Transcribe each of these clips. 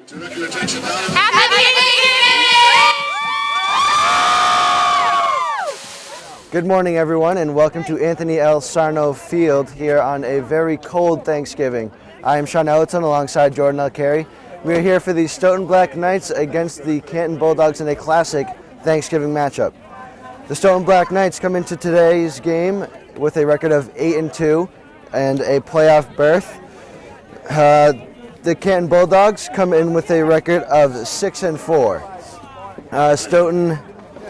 Direct your attention now. Good morning, everyone, and welcome to Anthony L. Sarno Field here on a very cold Thanksgiving. I am Sean Ellertson alongside Jordan Elkary. We are here for the Stoughton Black Knights against the Canton Bulldogs in a classic Thanksgiving matchup. The Stoughton Black Knights come into today's game with a record of 8-2 and a playoff berth. The Canton Bulldogs come in with a record of 6-4. Stoughton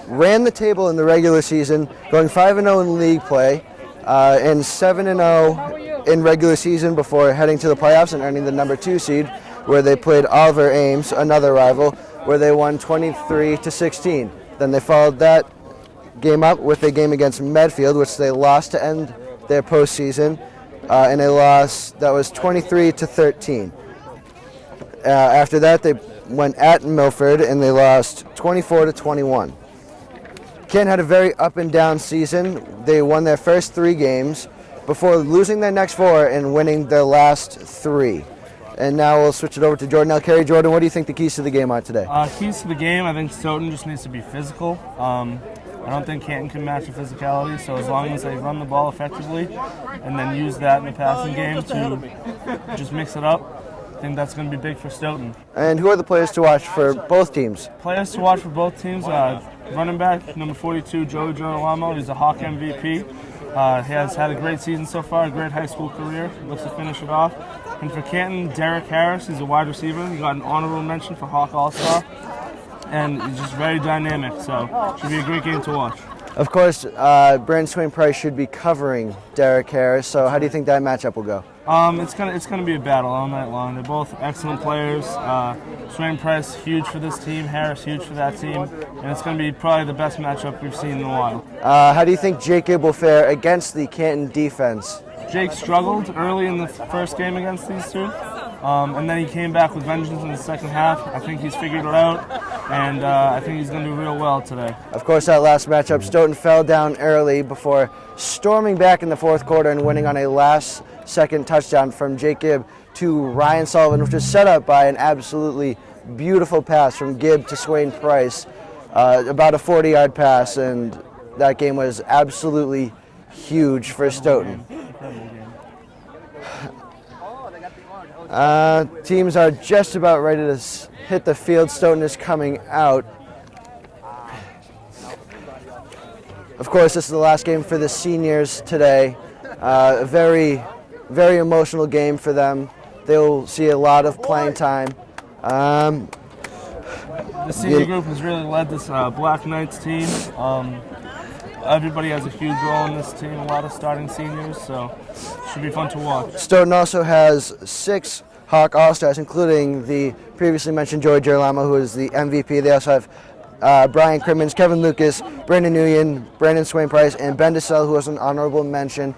ran the table in the regular season, going 5-0 in league play and 7-0 in regular season before heading to the playoffs and earning the number 2 seed, where they played Oliver Ames, another rival, where they won 23-16. Then they followed that game up with a game against Medfield, which they lost to end their postseason, and a loss that was 23-13. After that, they went at Milford and they lost 24-21. Canton had a very up and down season. They won their first 3 games before losing their next 4 and winning their last 3. And now we'll switch it over to Jordan Elkary. Jordan, what do you think the keys to the game are today? Keys to the game, I think Stoughton just needs to be physical. I don't think Canton can match the physicality, so as long as they run the ball effectively and then use that in the passing game to just mix it up, I think that's going to be big for Stoughton. And who are the players to watch for both teams? Players to watch for both teams, running back, number 42, Joey Girolamo. He's a Hawk MVP. He has had a great season so far, a great high school career. Looks to finish it off. And for Canton, Derek Harris, he's a wide receiver. He got an honorable mention for Hawk All-Star. And he's just very dynamic, so it should be a great game to watch. Of course, Brandon Swain Price should be covering Derek Harris, so how do you think that matchup will go? It's gonna be a battle all night long. They're both excellent players. Swain Price, huge for this team. Harris, huge for that team. And it's gonna be probably the best matchup we've seen in a while. How do you think Jacob will fare against the Canton defense? Jake struggled early in the first game against these two. And then he came back with vengeance in the second half. I think he's figured it out, and I think he's going to do real well today. Of course, that last matchup, Stoughton fell down early before storming back in the fourth quarter and winning on a last-second touchdown from Jacob to Ryan Sullivan, which was set up by an absolutely beautiful pass from Gibb to Swain Price, about a 40-yard pass, and that game was absolutely huge for Stoughton. Teams are just about ready to hit the field. Stoughton is coming out. Of course, this is the last game for the seniors today. A very, very emotional game for them. They'll see a lot of playing time. The senior group has really led this Black Knights team. Everybody has a huge role in this team, a lot of starting seniors, so it should be fun to watch. Stoughton also has 6 Hawk All-Stars, including the previously mentioned Joey Girolamo, who is the MVP. They also have Brian Crimmins, Kevin Lucas, Brandon Nguyen, Brandon Swain Price, and Ben DeSalle, who was an honorable mention.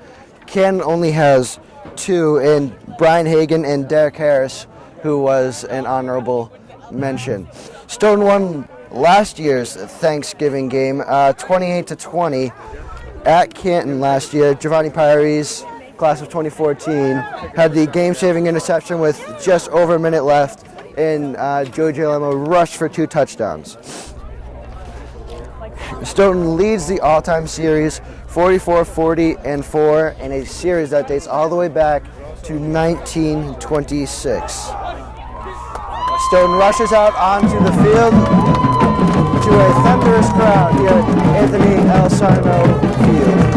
Canton only has 2, and Brian Hagan and Derek Harris, who was an honorable mention. Stoughton won last year's Thanksgiving game, 28-20 at Canton last year. Giovanni Pyres, class of 2014, had the game-saving interception with just over a minute left, and Joey Girolamo rushed for 2 touchdowns. Stoughton leads the all-time series 44-40-4 in a series that dates all the way back to 1926. Stoughton rushes out onto the field to a thunderous crowd here at Anthony L. Sarno Field.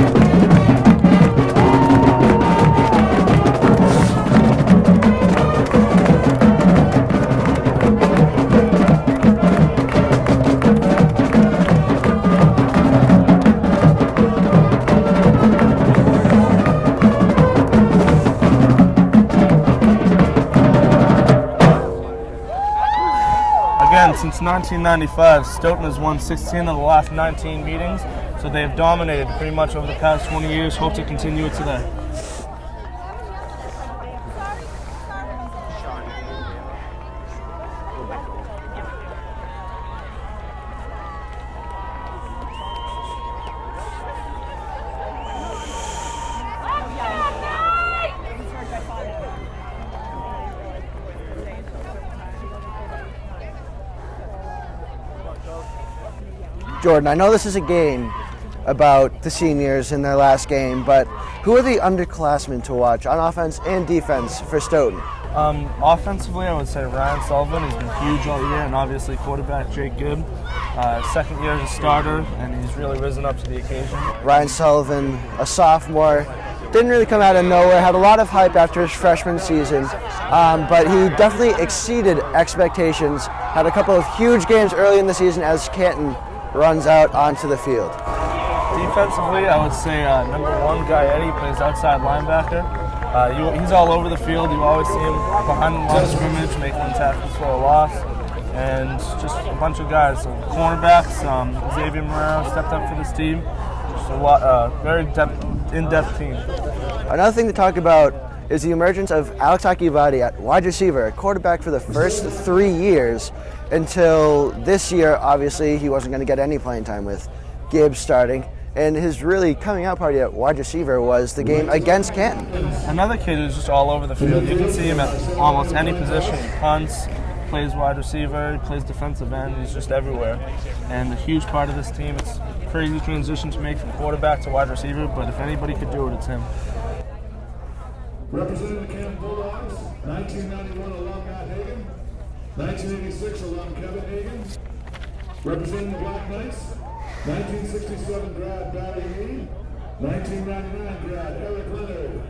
Since 1995, Stoughton has won 16 of the last 19 meetings, so they have dominated pretty much over the past 20 years. Hope to continue it today. Jordan, I know this is a game about the seniors in their last game, but who are the underclassmen to watch on offense and defense for Stoughton? Offensively, I would say Ryan Sullivan. He's been huge all year, and obviously quarterback Jake Gibb. Second year as a starter, and he's really risen up to the occasion. Ryan Sullivan, a sophomore, didn't really come out of nowhere, had a lot of hype after his freshman season, but he definitely exceeded expectations, had a couple of huge games early in the season as Canton runs out onto the field. Defensively, I would say number one guy Eddie plays outside linebacker. He's all over the field. You always see him behind the line of scrimmage, making tackles for a loss, and just a bunch of guys. So cornerbacks, Xavier Morero stepped up for this team. Just a very in-depth team. Another thing to talk about is the emergence of Alex Akivadi at wide receiver, a quarterback for the first 3 years until this year. Obviously, he wasn't going to get any playing time with Gibbs starting. And his really coming out party at wide receiver was the game against Canton. Another kid who's just all over the field. You can see him at almost any position. He punts, plays wide receiver, he plays defensive end. He's just everywhere. And a huge part of this team. It's a crazy transition to make from quarterback to wide receiver, but if anybody could do it, it's him. Representing the Canton Bulldogs, 1991 alum Matt Hagan, 1986 alum Kevin Hagan. Representing the Black Knights, 1967 grad Barry Lee, 1999 grad Eric Leonard.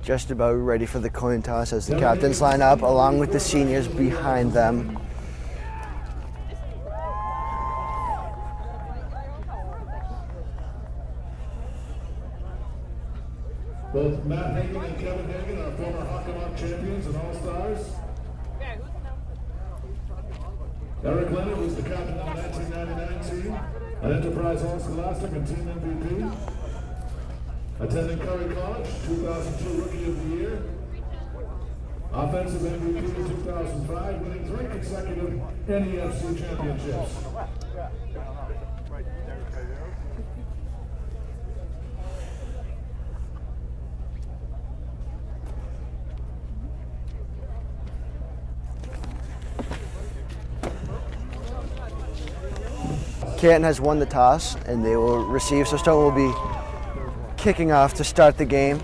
Just about ready for the coin toss as the captains line up along with the seniors behind them. Both Matt Hagan and Kevin Hagan are former Hockomock champions and All-Stars. Eric Leonard was the captain of the 1999 team, an Enterprise All-Scholastic and team MVP. Attending Curry College, 2002 Rookie of the Year. Offensive MVP in 2005, winning 3 consecutive NEFC championships. Canton has won the toss and they will receive, so Stoughton will be kicking off to start the game.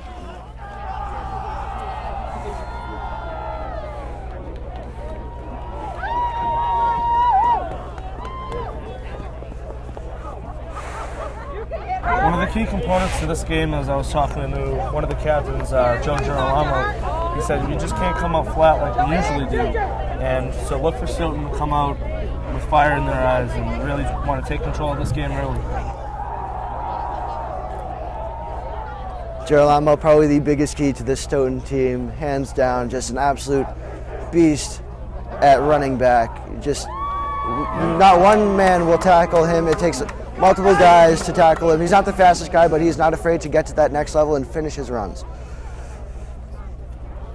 One of the key components to this game, as I was talking to one of the captains, Joe Girolamo, he said, you just can't come out flat like we usually do. And so look for Stoughton to come out with fire in their eyes and really want to take control of this game early. Girolamo, probably the biggest key to this Stoughton team, hands down, just an absolute beast at running back. Just not one man will tackle him. It takes multiple guys to tackle him. He's not the fastest guy, but he's not afraid to get to that next level and finish his runs.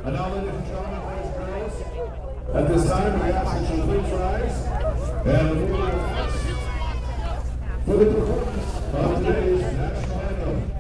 And now, ladies and gentlemen, boys and girls, at this time we ask that you please rise and for the performance of today's national anthem.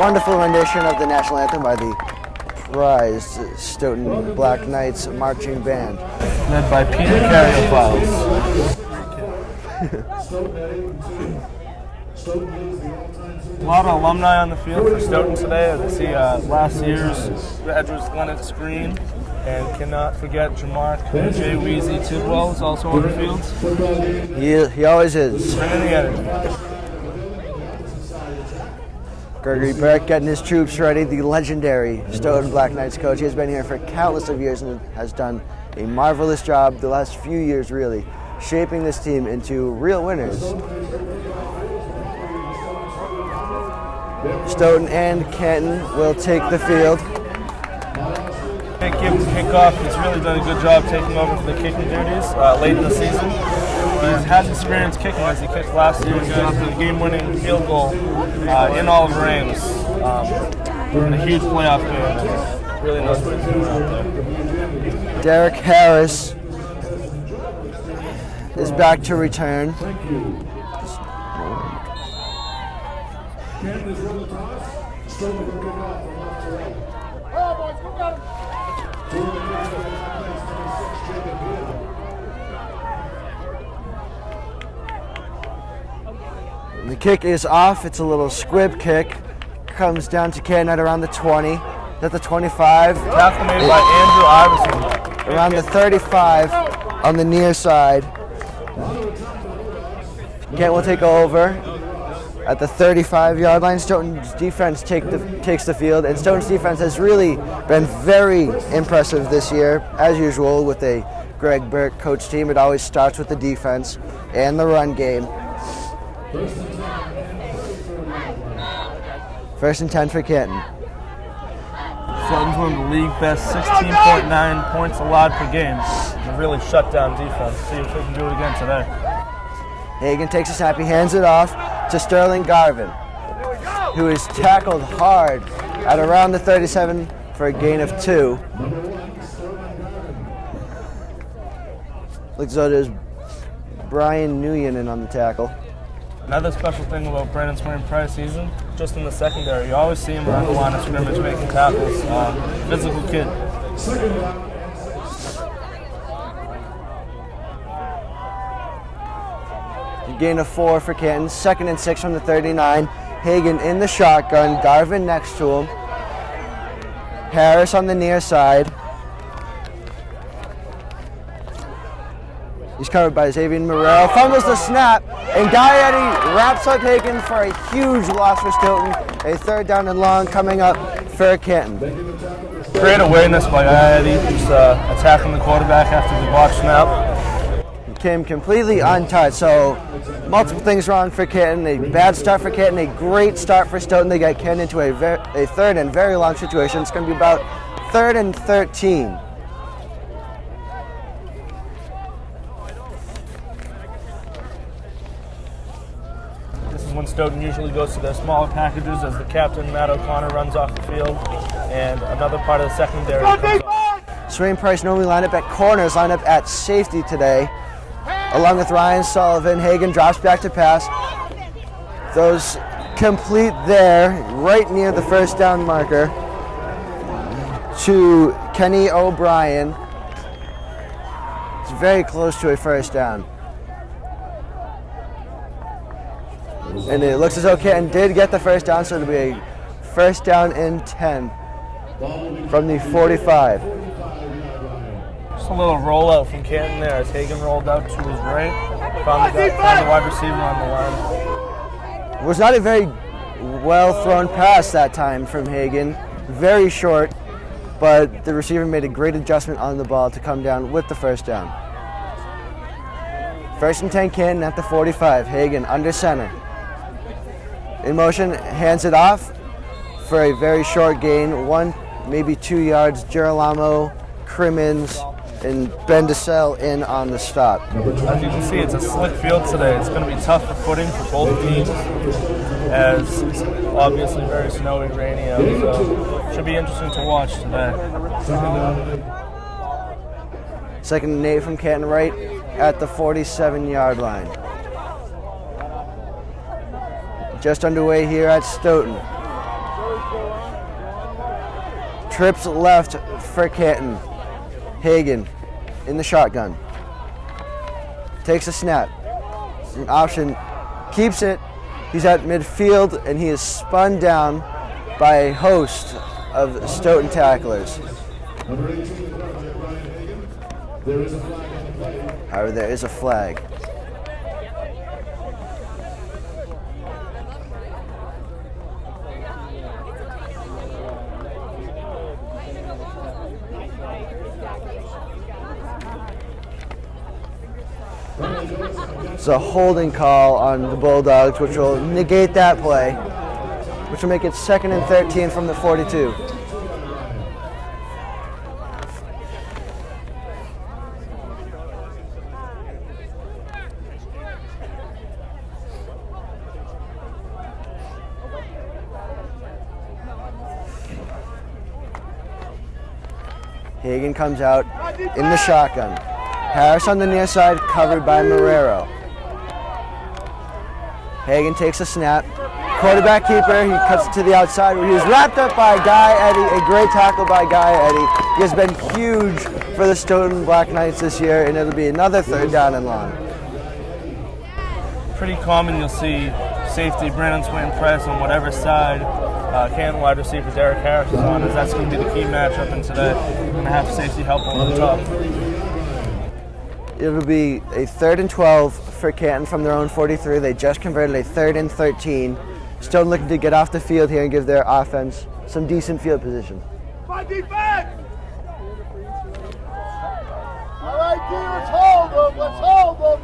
Wonderful rendition of the national anthem by the prized Stoughton Black Knights marching band. Led by Peter Carriophiles. Stoughton at 8-2. Stoughton leads the all-time A lot of alumni on the field for Stoughton today. As I see last year's Edwards Glennet Screen, and cannot forget Jamark J. Weezy Tidwell is also on the field. He always is. Bringing the energy. Gregory Burke getting his troops ready, the legendary Stoughton Black Knights coach. He has been here for countless of years and has done a marvelous job the last few years, really, shaping this team into real winners. Stoughton and Canton will take the field. Can't give him the kickoff. He's really done a good job taking over for the kicking duties late in the season. He's had experience kicking as he kicked last year. He got the game-winning field goal in Oliver Ames in a huge playoff game. Really knows what he's doing out there. Derek Harris is back to return. Canton is running the toss. Stoughton will kick off from left to right. Oh, boys, go get him. Doing the kick for the offense, 26, Jacob Hill. The kick is off. It's a little squib kick. Comes down to Canton at around the 20. At the 25. Tackle made by Andrew Iverson. Around the 35 on the near side. Canton will take over. At the 35-yard line, Stoughton's defense takes the field, and Stoughton's defense has really been very impressive this year. As usual, with a Greg Burke coach team, it always starts with the defense and the run game. First and 10 for Canton. Stoughton's one of the league best, 16.9 points allowed per game. A really shut down defense. See if they can do it again today. Hagan takes a snap. He hands it off to Sterling Garvin, who is tackled hard at around the 37 for a gain of 2. Looks as though there's Brian Nguyen in on the tackle. Another special thing about Brandon Swain Price season, just in the secondary, you always see him around the line of scrimmage making tackles. Physical kid. Gain of 4 for Canton. 2nd and 6 from the 39. Hagan in the shotgun. Garvin next to him. Harris on the near side. He's covered by Xavier Morrell. Fumbles the snap, and Gaietti wraps up Hagan for a huge loss for Stoughton. A 3rd down and long coming up for Canton. Great awareness by Gaietti, just attacking the quarterback after the block snap. Came completely untouched, so multiple things wrong for Canton. A bad start for Canton, a great start for Stoughton. They got Canton into a 3rd and very long situation. It's going to be about 3rd and 13. This is when Stoughton usually goes to their smaller packages as the captain, Matt O'Connor, runs off the field, and another part of the secondary comes off. Swain Price normally line up at corners, line up at safety today. Along with Ryan Sullivan, Hagan drops back to pass. Those complete there, right near the 1st down marker, to Kenny O'Brien. It's very close to a 1st down. And it looks as though Canton did get the 1st down, so it'll be a 1st down and 10 from the 45. Just a little rollout from Canton there as Hagan rolled out to his right. Found the wide receiver on the line. It was not a very well thrown pass that time from Hagan. Very short, but the receiver made a great adjustment on the ball to come down with the 1st down. 1st and 10 Canton at the 45. Hagan under center. In motion, hands it off for a very short gain. 1, maybe 2 yards. Girolamo, Crimmins, and Bendicel in on the stop. As you can see, it's a slick field today. It's going to be tough for footing for both teams, as it's obviously very snowy, rainy out, so should be interesting to watch today. 2nd and 8 from Canton right at the 47-yard line. Just underway here at Stoughton. Trips left for Canton. Hagan in the shotgun. Takes a snap. an option, keeps it. He's at midfield, and he is spun down by a host of Stoughton tacklers. Number 18, Brian Hagan. There is a flag on the play. However, there is a flag. It's a holding call on the Bulldogs, which will negate that play, which will make it 2nd and 13 from the 42. Hagan comes out in the shotgun. Harris on the near side, covered by Marrero. Hagan takes a snap. Quarterback keeper, he cuts it to the outside where he was wrapped up by Guy Eddy. A great tackle by Guy Eddy. He has been huge for the Stoughton Black Knights this year, and it'll be another 3rd down and long. Pretty common, you'll see safety Brandon Swain Price on whatever side Canton wide receiver Derek Harris is on, as that's going to be the key matchup in today. Going to have safety help on the top. It'll be a 3rd and 12 for Canton from their own 43. They just converted a 3rd and 13. Stoughton looking to get off the field here and give their offense some decent field position. My defense! All right, D, let's hold them. Let's hold them.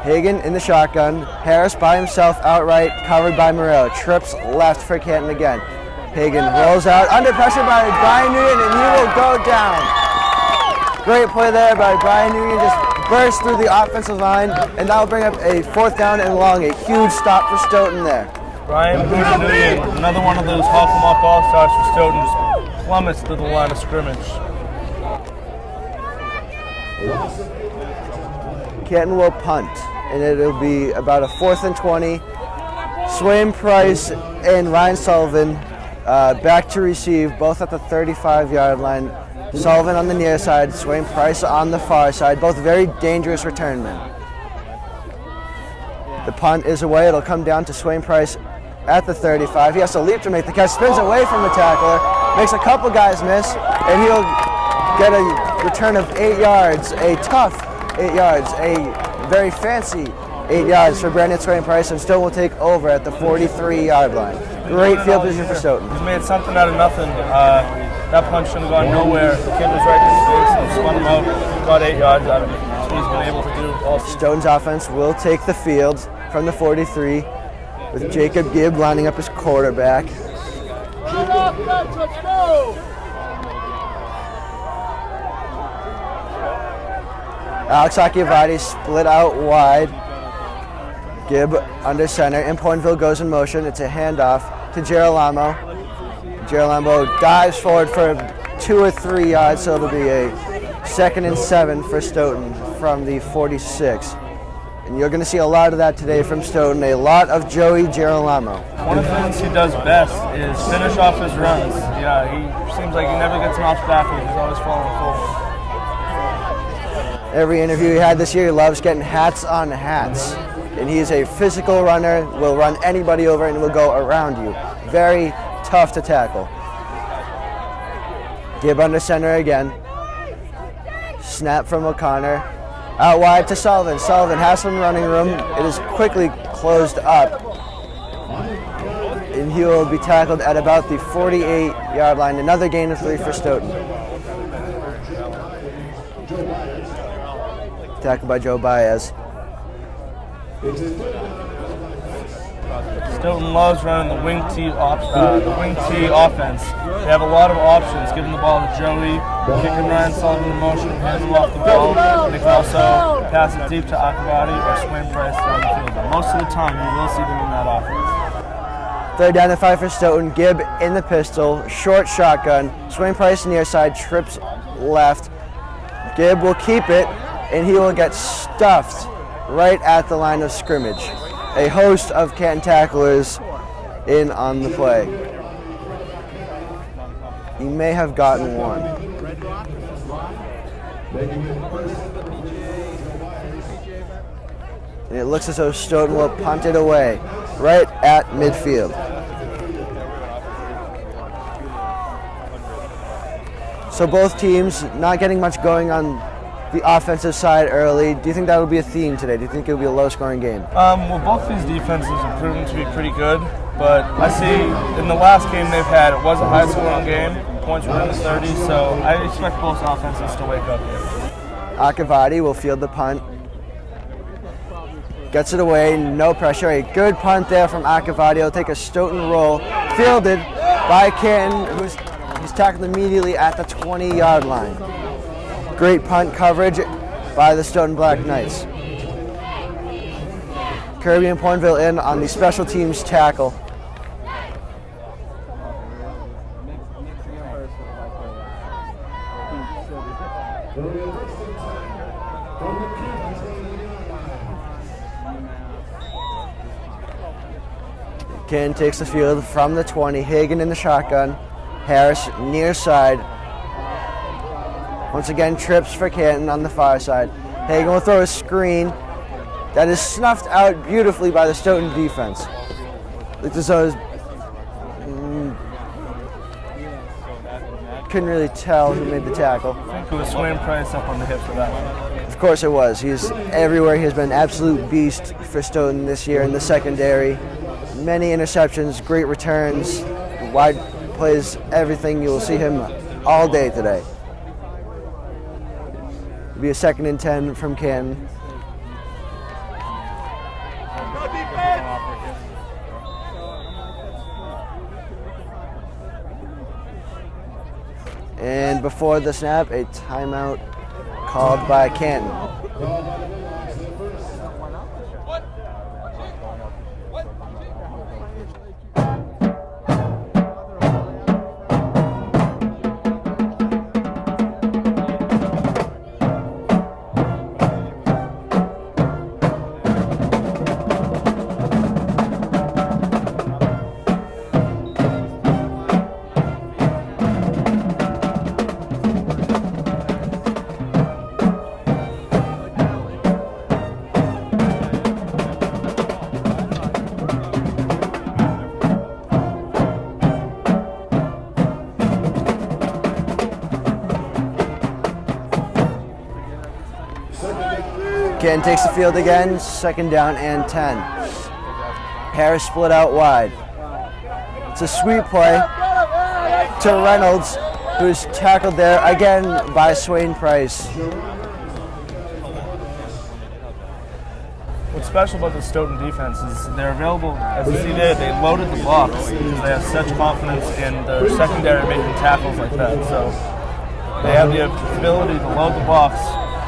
Hagan in the shotgun. Harris by himself outright, covered by Morello. Trips left for Canton again. Hagan rolls out, under pressure by Brian Nguyen, and he will go down. Great play there by Brian Nguyen, just burst through the offensive line, and that will bring up a 4th down and long. A huge stop for Stoughton there. Brian Nguyen, another one of those Hawk All-Stars for Stoughton, just plummets to the line of scrimmage. Canton will punt, and it'll be about a 4th and 20. Swain Price and Ryan Sullivan back to receive, both at the 35-yard line. Sullivan on the near side, Swain Price on the far side, both very dangerous return men. The punt is away. It'll come down to Swain Price at the 35. He has to leap to make the catch, spins away from the tackler, makes a couple guys miss, and he'll get a return of 8 yards, a tough 8 yards, a very fancy 8 yards for Brandon Swain Price, and Stoughton will take over at the 43-yard line. Great field position for Stoughton. He's made something out of nothing. That punch shouldn't have gone nowhere. The kid was right in his face and spun him out. Got 8 yards out of it. That's what he's been able to do all season. Stoughton's offense will take the field from the 43 with Jacob Gibb lining up his quarterback. Right off, let's go. Alex Akiavati split out wide. Gibb under center. Importville goes in motion. It's a handoff to Girolamo. Girolamo dives forward for 2 or 3 yards, so it'll be a 2nd and 7 for Stoughton from the 46. And you're going to see a lot of that today from Stoughton, a lot of Joey Girolamo. One of the things he does best is finish off his runs. Yeah, he seems like he never gets knocked backwards. He's always falling forward. Every interview he had this year, he loves getting hats on hats. And he's a physical runner, will run anybody over and will go around you. Very tough to tackle. Gibb under center again. Snap from O'Connor. Out wide to Sullivan. Sullivan has some running room. It is quickly closed up. And he will be tackled at about the 48-yard line. Another gain of 3 for Stoughton. Tackled by Joe Baez. Stoughton loves running the wing T offense. They have a lot of options, giving the ball to Joey, kicking Ryan Sullivan in motion, handing him off the ball. They can also pass it deep to Akabati or Swain Price down the field. But most of the time, you will see them in that offense. 3rd down and 5 for Stoughton. Gibb in the pistol, short shotgun. Swain Price near side, trips left. Gibb will keep it, and he will get stuffed right at the line of scrimmage. A host of Canton tacklers in on the play. He may have gotten one. And it looks as though Stoughton will punt it away right at midfield. So both teams not getting much going on the offensive side early. Do you think that will be a theme today? Do you think it will be a low-scoring game? Well, both these defenses have proven to be pretty good, but I see in the last game they've had, it was a high-scoring game. Points were in the 30s, so I expect both offenses to wake up here. Akavati will field the punt. Gets it away, no pressure. A good punt there from Akavati. He'll take a Stoughton roll. Fielded by Canton, he's tackled immediately at the 20-yard line. Great punt coverage by the Stoughton Black Knights. Kirby and Pointville in on the special teams tackle. Canton takes the field from the 20. Hagan in the shotgun. Harris near side. Once again, trips for Canton on the far side. Hagan will throw a screen that is snuffed out beautifully by the Stoughton defense. Looks as though couldn't really tell who made the tackle. I think it was Swain Price up on the hip for that one. Of course it was. He's everywhere. He has been an absolute beast for Stoughton this year in the secondary. Many interceptions, great returns, wide plays, everything. You will see him all day today. It'll be a 2nd and 10 from Canton. And before the snap, a timeout called by Canton. Canton takes the field again, 2nd down and 10. Harris split out wide. It's a sweep play to Reynolds, who's tackled there again by Swain Price. What's special about the Stoughton defense is they're available, as you see there, they loaded the box because they have such confidence in their secondary making tackles like that. So they have the ability to load the box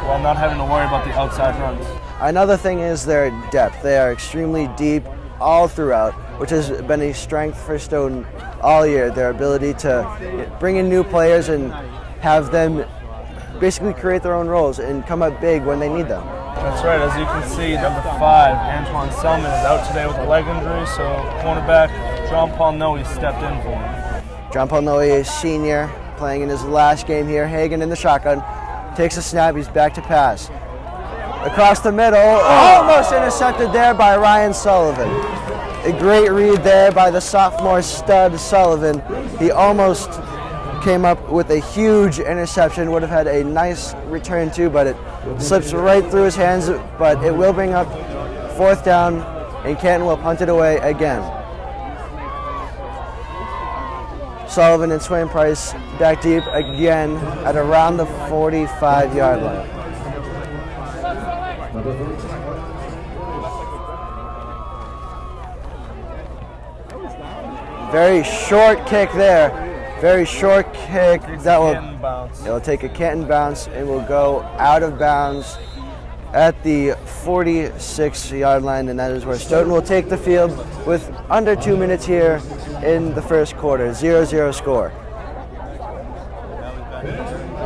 while not having to worry about the outside runs. Another thing is their depth. They are extremely deep all throughout, which has been a strength for Stoughton all year. Their ability to bring in new players and have them basically create their own roles and come up big when they need them. That's right. As you can see, number 5, Antoine Selman, is out today with a leg injury, so cornerback John Paul Noe stepped in for him. John Paul Noe is senior, playing in his last game here. Hagan in the shotgun. Takes a snap, he's back to pass. Across the middle, almost intercepted there by Ryan Sullivan. A great read there by the sophomore stud Sullivan. He almost came up with a huge interception, would have had a nice return too, but it slips right through his hands, but it will bring up 4th down, and Canton will punt it away again. Sullivan and Swain Price back deep again at around the 45-yard line. Very short kick there. Very short kick. That will take a Canton bounce and will go out of bounds at the 46-yard line, and that is where Stoughton will take the field with under 2 minutes here in the first quarter. 0-0 score.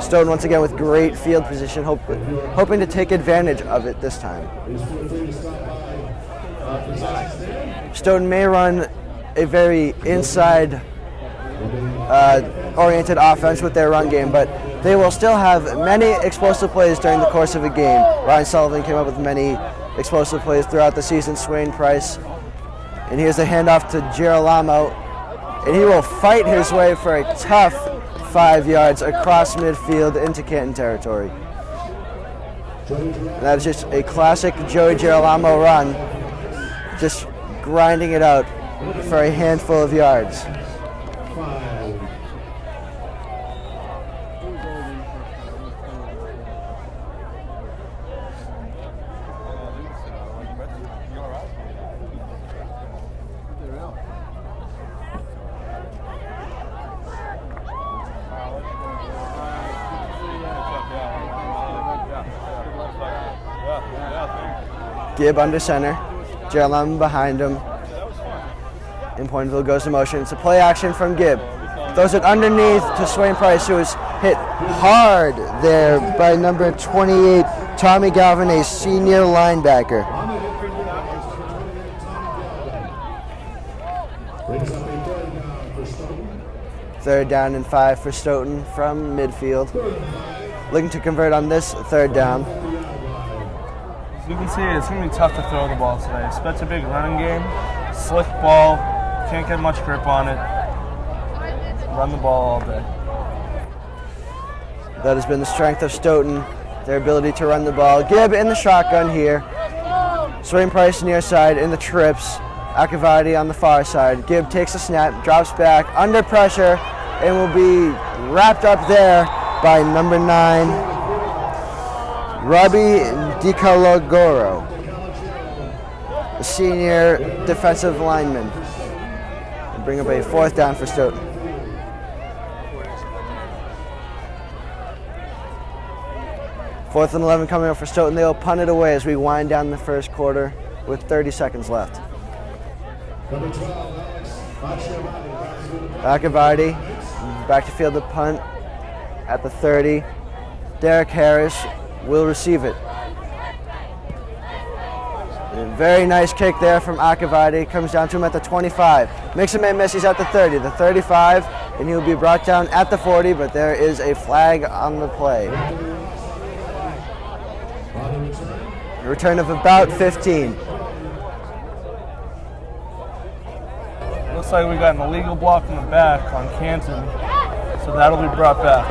Stoughton once again with great field position, hoping to take advantage of it this time. Stoughton may run a very inside oriented offense with their run game, but they will still have many explosive plays during the course of a game. Ryan Sullivan came up with many explosive plays throughout the season, Swain Price. And here's a handoff to Girolamo, and he will fight his way for a tough 5 yards across midfield into Canton territory. And that is just a classic Joey Girolamo run, just grinding it out for a handful of yards. Gibb under center, Girolamo behind him, and Pointville goes to motion. It's a play action from Gibb. Throws it underneath to Swain Price, who is hit hard there by number 28, Tommy Galvin, a senior linebacker. Third down and 5 for Stoughton from midfield. Looking to convert on this third down. As you can see, it's going to be tough to throw the ball today. It's such a big running game. Slick ball. Can't get much grip on it. Run the ball all day. That has been the strength of Stoughton, their ability to run the ball. Gibb in the shotgun here. Swain Price near side in the trips. Akavadi on the far side. Gibb takes a snap, drops back, under pressure, and will be wrapped up there by number 9, Robbie DiCalogoro, the senior defensive lineman. We'll bring up a fourth down for Stoughton. Fourth and 11 coming up for Stoughton. They'll punt it away as we wind down the first quarter with 30 seconds left. Akavadi back to field the punt at the 30. Derek Harris will receive it. A very nice kick there from Akavadi. Comes down to him at the 25. Makes a man miss. He's at the 30, the 35, and he will be brought down at the 40, but there is a flag on the play. A return of about 15. Looks like we got an illegal block in the back on Canton, so that'll be brought back.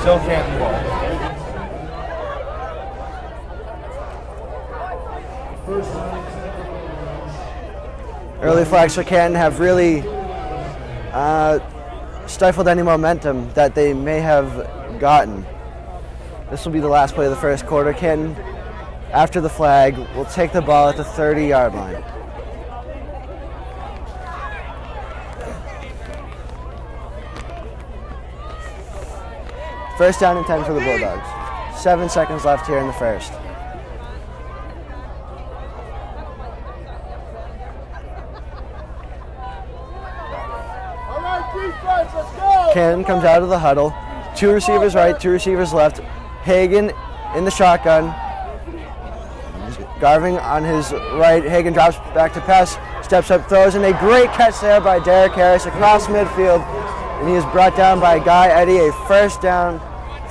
Still Canton ball. Early flags for Canton have really stifled any momentum that they may have gotten. This will be the last play of the first quarter. Canton, after the flag, will take the ball at the 30-yard line. First down and 10 for the Bulldogs. 7 seconds left here in the first. All right, defense, let's go. Canton comes out of the huddle. 2 receivers right, 2 receivers left. Hagan in the shotgun. Garvin on his right. Hagan drops back to pass, steps up, throws, and a great catch there by Derek Harris across midfield. And he is brought down by Guy Eddy, a first down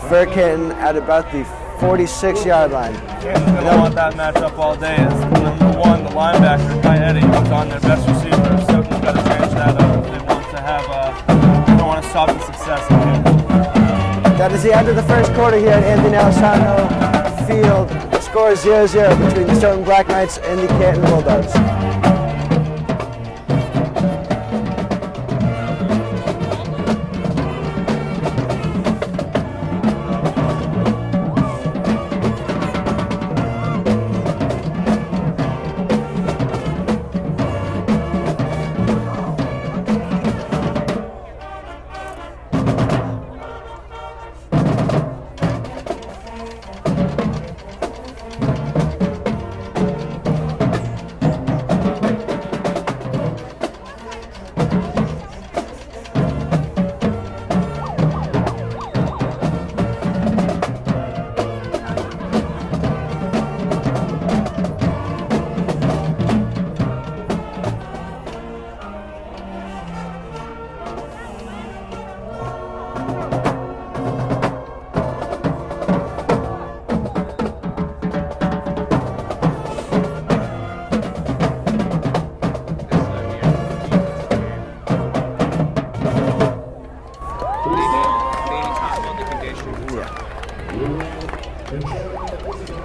for Canton at about the 46-yard line. Canton's going to want that matchup all day. As number 1, the linebacker, Guy Eddy, who's on their best receiver. Stoughton's got to change that up if they want to have they don't want to stop the success of Canton. That is the end of the first quarter here at Anthony Alessandro Field. The score is 0-0 between the Stoughton Black Knights and the Canton Bulldogs.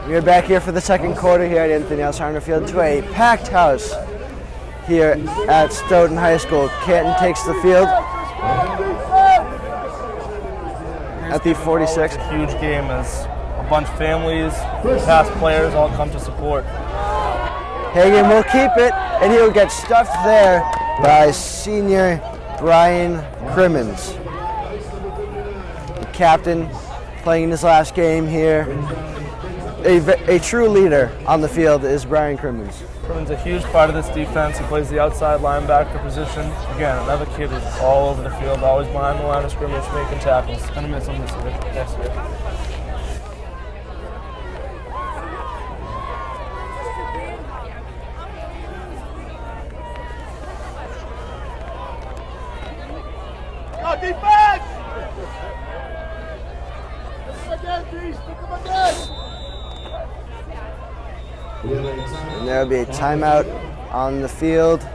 We are back here for the second quarter here at Anthony L. Sarner Field to a packed house here at Stoughton High School. Canton takes the field at the 46. It's a huge game as a bunch of families, past players all come to support. Hagan will keep it, and he will get stuffed there by senior Brian Crimmins. The captain playing in his last game here. A true leader on the field is Brian Crimmins. Crimmins a huge part of this defense. He plays the outside linebacker position. Again, another kid who's all over the field, always behind the line of scrimmage, making tackles. Gonna miss him this year. Next year. Go defense! Pick him again, Beast. Pick him again. And there will be a timeout on the field.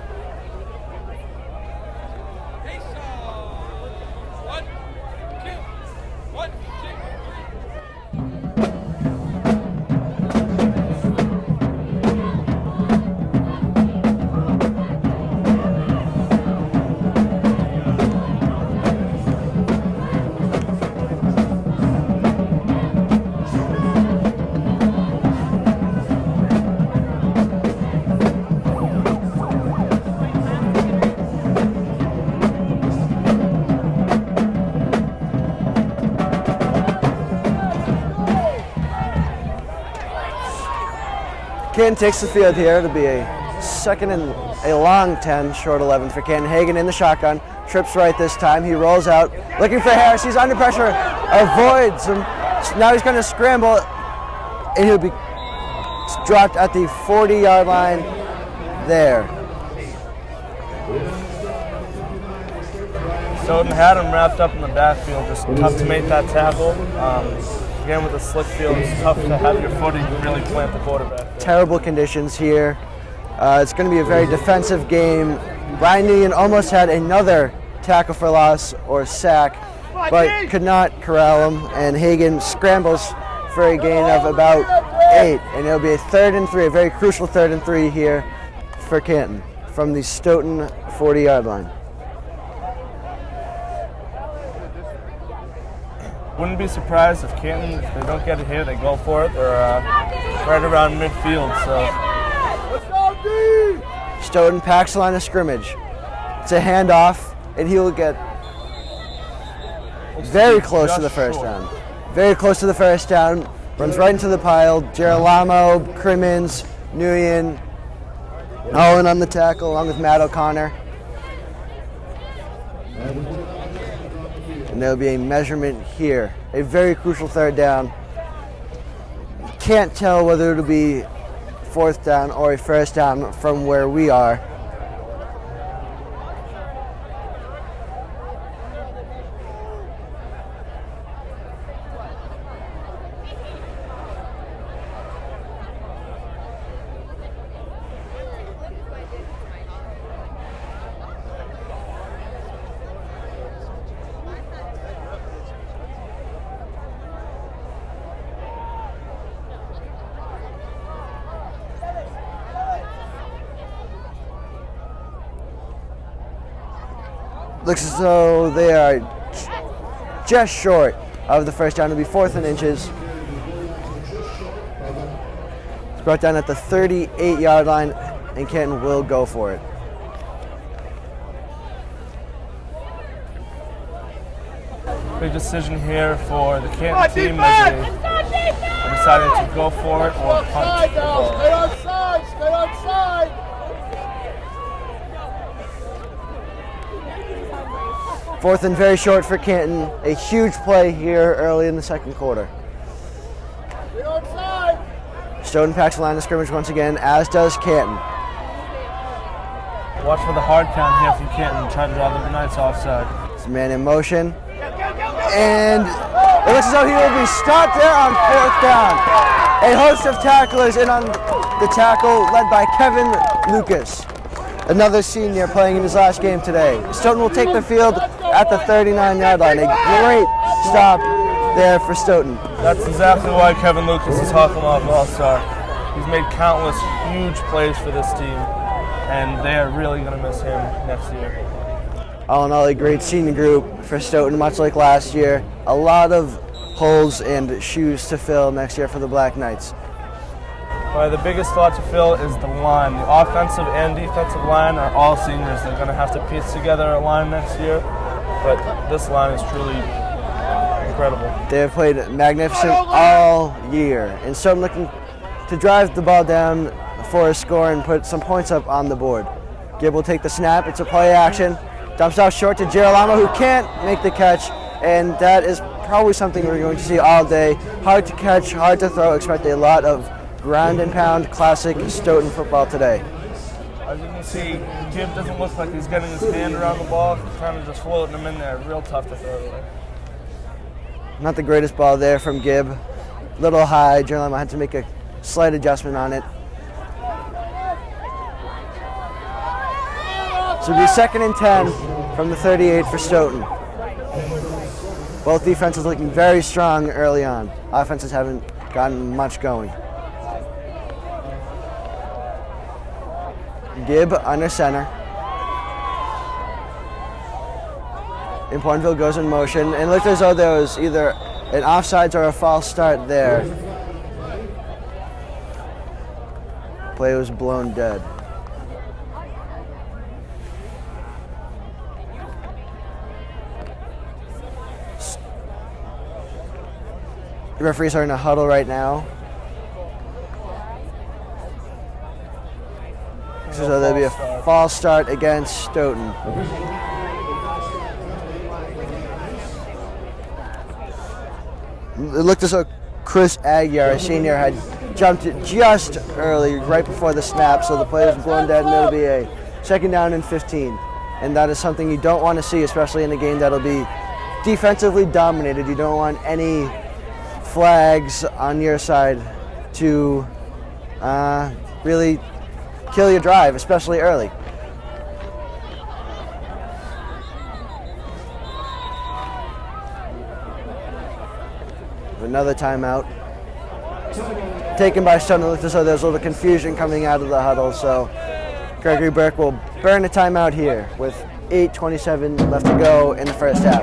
Canton takes the field here. It'll be a second and a long 10, short 11 for Canton. Hagan in the shotgun, trips right this time. He rolls out, looking for Harris. He's under pressure, avoids him. Now he's going to scramble, and he'll be dropped at the 40-yard line there. Stoughton had him wrapped up in the backfield, just tough to make that tackle. Again, with a slick field, it's tough to have your footing really plant the quarterback. Terrible conditions here. It's going to be a very defensive game. Brian Nguyen almost had another tackle for loss or sack, but could not corral him, and Hagan scrambles for a gain of about 8, and it'll be a 3rd and 3, a very crucial 3rd and 3 here for Canton from the Stoughton 40-yard line. Wouldn't be surprised if Canton, if they don't get it here, they go for it. They're right around midfield, so. Let's go, D! Stoughton packs the line of scrimmage. It's a handoff, and he will get very close to the first down. Very close to the first down. Runs right into the pile. Girolamo, Crimmins, Nguyen, Owen on the tackle, along with Matt O'Connor. And there'll be a measurement here. A very crucial 3rd down. Can't tell whether it'll be 4th down or a 1st down from where we are. Looks as though they are just short of the first down. It'll be 4th and inches. It's brought down at the 38-yard line, and Canton will go for it. Big decision here for the Canton team as they decided to go for it or punt. Stay onside, stay onside! 4th and very short for Canton. A huge play here early in the second quarter. Stay onside! Stoughton packs the line of scrimmage once again, as does Canton. Watch for the hard count here from Canton, try to draw the Knights offside. It's a man in motion. And it looks as though he will be stopped there on 4th down. A host of tacklers in on the tackle, led by Kevin Lucas, another senior playing in his last game today. Stoughton will take the field at the 39-yard line. A great stop there for Stoughton. That's exactly why Kevin Lucas is Hawken Off All-Star. He's made countless huge plays for this team, and they are really going to miss him next year. All in all, a great senior group for Stoughton, much like last year. A lot of holes and shoes to fill next year for the Black Knights. Probably the biggest spot to fill is the line. The offensive and defensive line are all seniors. They're going to have to piece together a line next year, but this line is truly incredible. They have played magnificent all year, and Stoughton looking to drive the ball down for a score and put some points up on the board. Gibb will take the snap. It's a play action. Dumps off short to Girolamo, who can't make the catch, and that is probably something we're going to see all day. Hard to catch, hard to throw. Expect a lot of ground and pound classic Stoughton football today. As you can see, Gibb doesn't look like he's getting his hand around the ball. He's kind of just floating him in there. Real tough to throw away. Not the greatest ball there from Gibb. Little high. Girolamo had to make a slight adjustment on it. So it'll be 2nd and 10 from the 38 for Stoughton. Both defenses looking very strong early on. Offenses haven't gotten much going. Gibb under center. Importville goes in motion, and it looked as though there was either an offsides or a false start there. Play was blown dead. The referees are in a huddle right now. So there'll be a false start against Stoughton. It looked as though Chris Aguirre, a senior, had jumped it just early, right before the snap, so the play was blown dead, and it'll be a 2nd down and 15. And that is something you don't want to see, especially in a game that'll be defensively dominated. You don't want any flags on your side to really kill your drive, especially early. Another timeout taken by Stoughton. It looked as though there's a little confusion coming out of the huddle, so Gregory Burke will burn a timeout here with 8:27 left to go in the first half.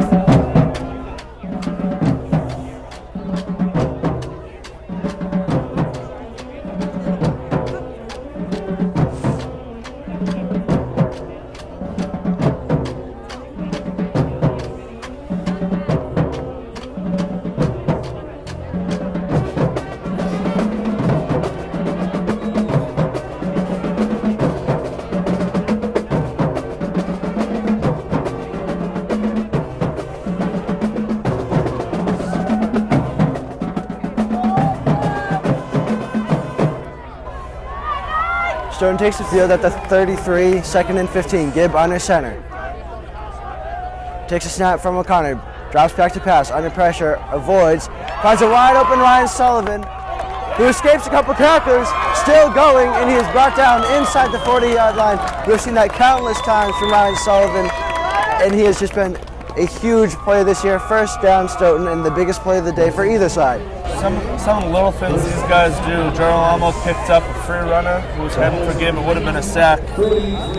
Stoughton takes the field at the 33, 2nd and 15. Gibb under center. Takes a snap from O'Connor. Drops back to pass. Under pressure. Avoids. Finds a wide open Ryan Sullivan, who escapes a couple tackles. Still going, and he is brought down inside the 40-yard line. We've seen that countless times from Ryan Sullivan, and he has just been a huge play this year. First down Stoughton, and the biggest play of the day for either side. Some little things these guys do. Girolamo picked up a free runner who was heading for Gibb. It would have been a sack,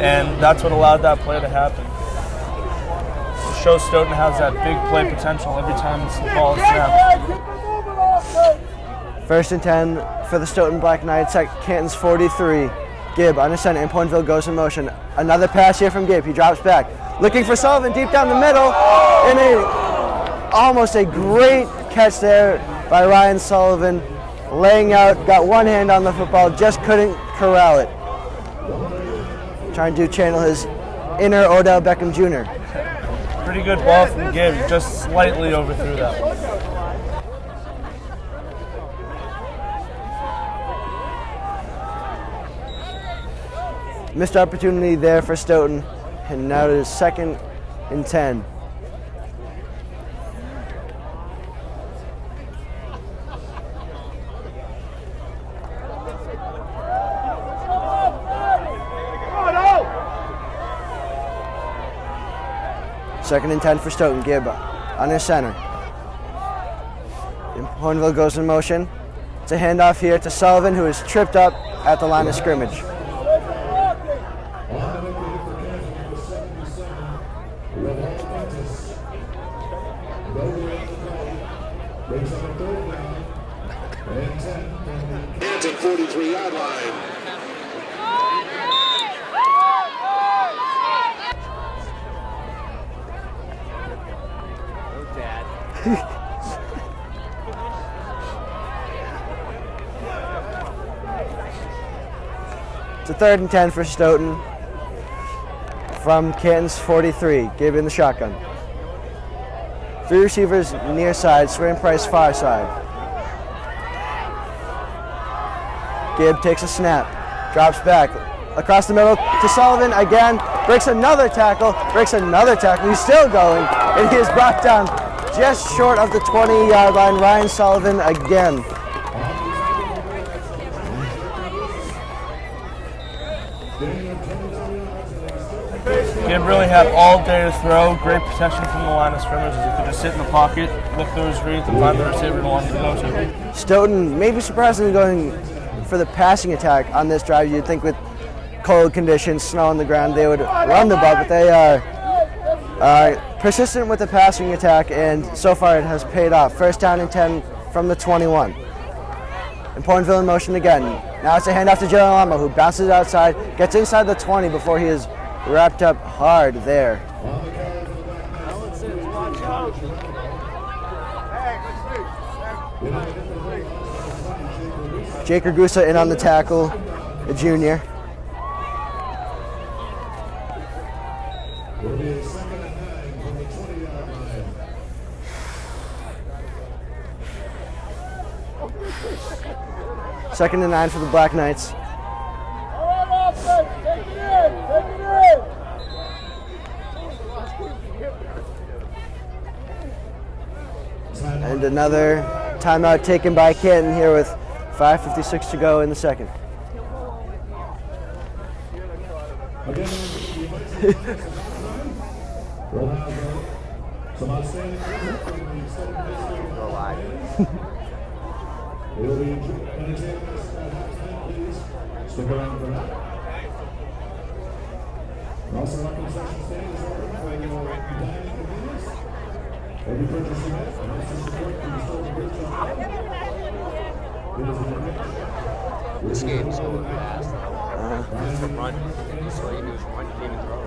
and that's what allowed that play to happen. It shows Stoughton has that big play potential every time the ball is snapped. 1st and 10 for the Stoughton Black Knights at Canton's 43. Gibb under center, and Importville goes in motion. Another pass here from Gibb. He drops back, looking for Sullivan deep down the middle, and almost a great catch there by Ryan Sullivan, laying out, got one hand on the football, just couldn't corral it. Trying to channel his inner Odell Beckham Jr. Pretty good ball from Gibb, just slightly overthrew that one. Missed opportunity there for Stoughton, and now it is 2nd and 10. Second and 10 for Stoughton. Gibb under center. Hornville goes in motion. It's a handoff here to Sullivan, who is tripped up at the line of scrimmage. Canton 43-yard line. It's a 3rd and 10 for Stoughton from Canton's 43. Gibb in the shotgun. 3 receivers near side, Swin Price far side. Gibb takes a snap, drops back, across the middle to Sullivan again, breaks another tackle, he's still going, and he is brought down just short of the 20-yard line. Ryan Sullivan again. Gibb really had all day to throw. Great protection from the line of scrimmage, as he could just sit in the pocket, look through his reads, and find the receiver he wanted to go to. Stoughton maybe surprisingly going for the passing attack on this drive. You'd think with cold conditions, snow on the ground, they would run the ball, but they are persistent with the passing attack, and so far it has paid off. 1st down and 10 from the 21. And Pornville in motion again. Now it's a handoff to Jalen Lama, who bounces outside, gets inside the 20 before he is wrapped up hard there. Jake Ragusa in on the tackle, a junior. Will be a 2nd and 9 from the 20-yard line. Second and 9 for the Black Knights. And another timeout taken by Canton here with 5:56 to go in the second. Some outstanding from the Stoughton We'll be entertaining us at halftime, please. Stick around for that. Also, our concession stand is open for your dining convenience. Every purchase you make, and this is support from the Stoughton Bridge Shop. This game's so fast. Just the run. So you do one game and throw.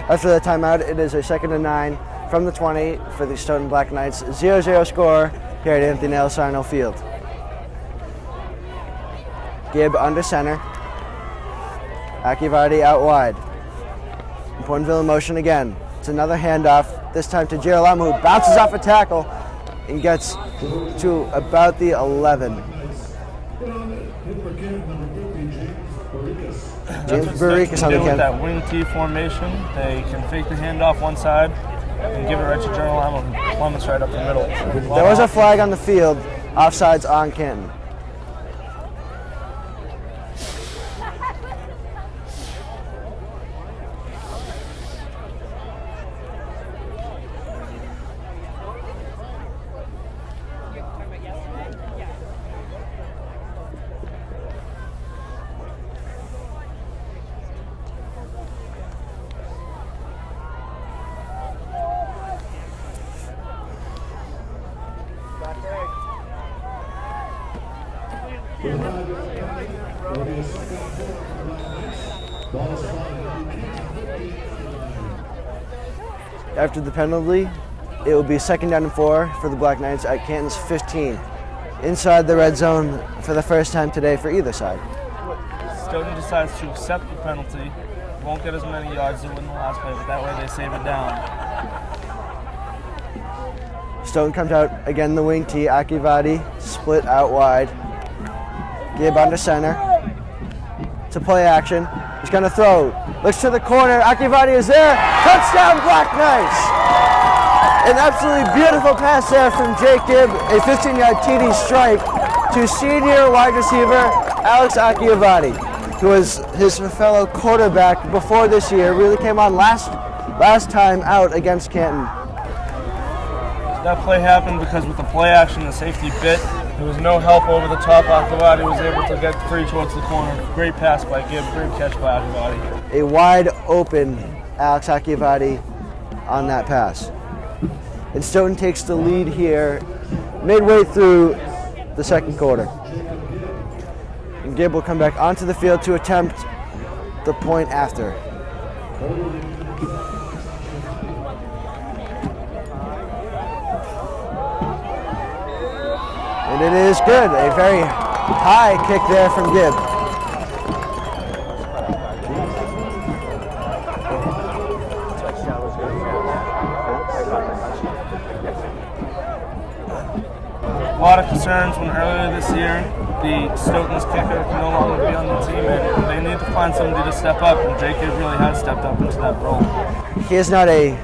After the timeout, it is a 2nd and 9 from the 20 for the Stoughton Black Knights. 0-0 score here at Anthony Ellertson Field. Gibb under center. Akivardi out wide. Pornville in motion again. It's another handoff, this time to Girolamo, who bounces off a tackle and gets to about the 11. James Barrikas on the with that wing T formation. They can fake the handoff one side and give it right to Girolamo, who plummets right up the middle. There was a flag on the field, offsides on Canton. After the penalty, it will be 2nd down and 4 for the Black Knights at Canton's 15. Inside the red zone for the first time today for either side. Stoughton decides to accept the penalty. Won't get as many yards as in the last play, but that way they save it down. Stoughton comes out again the wing T. Akivadi split out wide. Gibb under center. To play action. He's going to throw. Looks to the corner. Akivadi is there. Touchdown, Black Knights! An absolutely beautiful pass there from Jake Gibb. A 15-yard TD strike to senior wide receiver Alex Akiavati, who was his fellow quarterback before this year. Really came on last time out against Canton. That play happened because with the play action, the safety bit. There was no help over the top. Akiavati was able to get free towards the corner. Great pass by Gibb, great catch by Akiavati. A wide open Alex Akiavati on that pass. And Stoughton takes the lead here midway through the second quarter. And Gibb will come back onto the field to attempt the point after. And it is good. A very high kick there from Gibb. A lot of concerns when earlier this year the Stoughton's kicker can no longer be on the team, and they need to find somebody to step up, and Jacob really has stepped up into that role. He is not a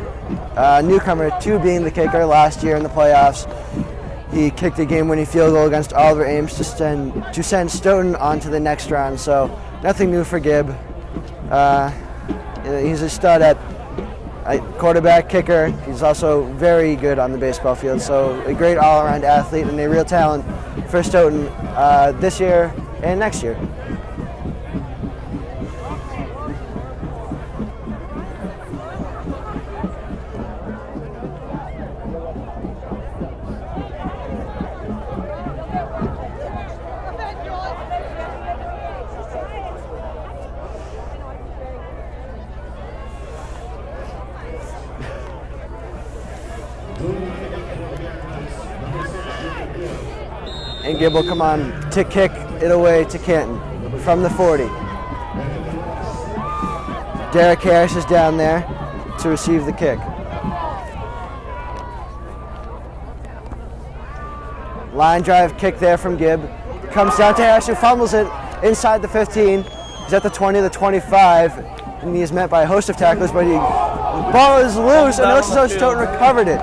newcomer to being the kicker. Last year in the playoffs, he kicked a game-winning field goal against Oliver Ames to send Stoughton on to the next round, so nothing new for Gibb. He's a stud at quarterback, kicker. He's also very good on the baseball field, so a great all-around athlete and a real talent for Stoughton this year and next year. And Gibb will come on to kick it away to Canton from the 40. Derek Harris is down there to receive the kick. Line drive kick there from Gibb. Comes down to Harris, who fumbles it inside the 15. He's at the 20, the 25, and he is met by a host of tacklers, but the ball is loose, and it looks as though Stoughton recovered it.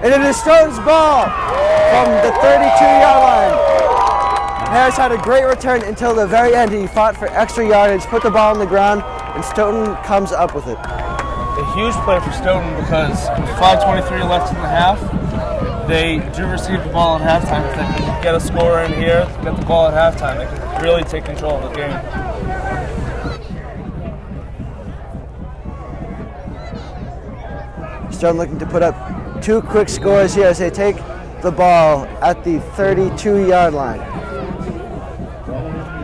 And it is Stoughton's ball from the 32-yard line. Harris had a great return until the very end. He fought for extra yardage, put the ball on the ground, and Stoughton comes up with it. A huge play for Stoughton because with 5:23 left in the half, they do receive the ball at halftime. If they can get a score in here, get the ball at halftime, they can really take control of the game. Stoughton looking to put up 2 quick scores here as they take the ball at the 32-yard line.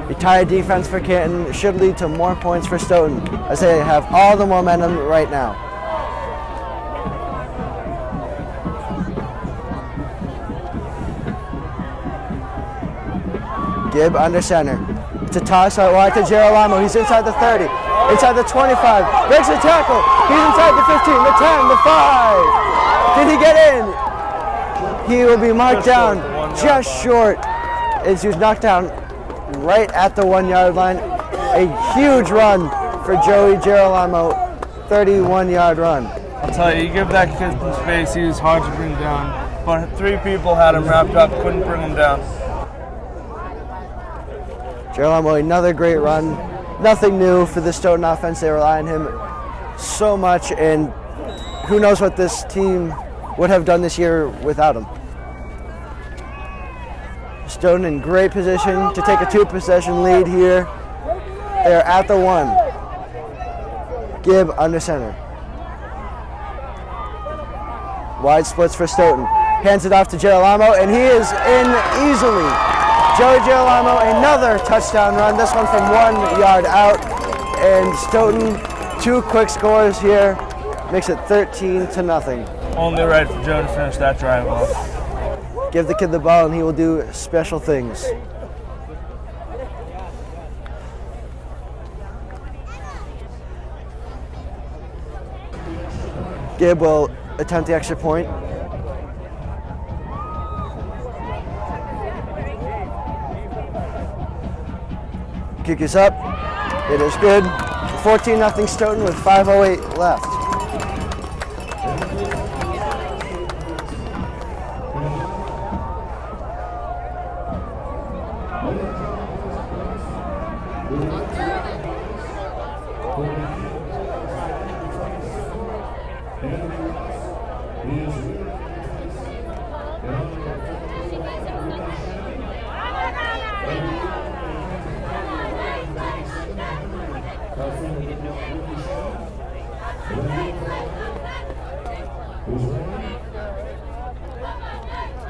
A tired defense for Canton should lead to more points for Stoughton as they have all the momentum right now. Gibb under center. To toss out wide to Girolamo. He's inside the 30, inside the 25, breaks a tackle. He's inside the 15, the 10, the 5. Did he get in? He will be marked down just short as he was knocked down right at the 1-yard line. A huge run for Joey Girolamo, 31-yard run. I'll tell you, you give that kid some space, he was hard to bring down. But 3 people had him wrapped up, couldn't bring him down. Girolamo, another great run. Nothing new for the Stoughton offense. They rely on him so much, and who knows what this team would have done this year without him. Stoughton in great position to take a 2-possession lead here. They're at the 1. Gibb under center. Wide splits for Stoughton. Hands it off to Girolamo, and he is in easily. Joey Girolamo, another touchdown run, this one from 1 yard out. And Stoughton, 2 quick scores here, makes it 13-0. Only right for Joe to finish that drive off. Give the kid the ball and he will do special things. Gibb will attempt the extra point. Kick is up. It is good. 14-0 Stoughton with 5:08 left.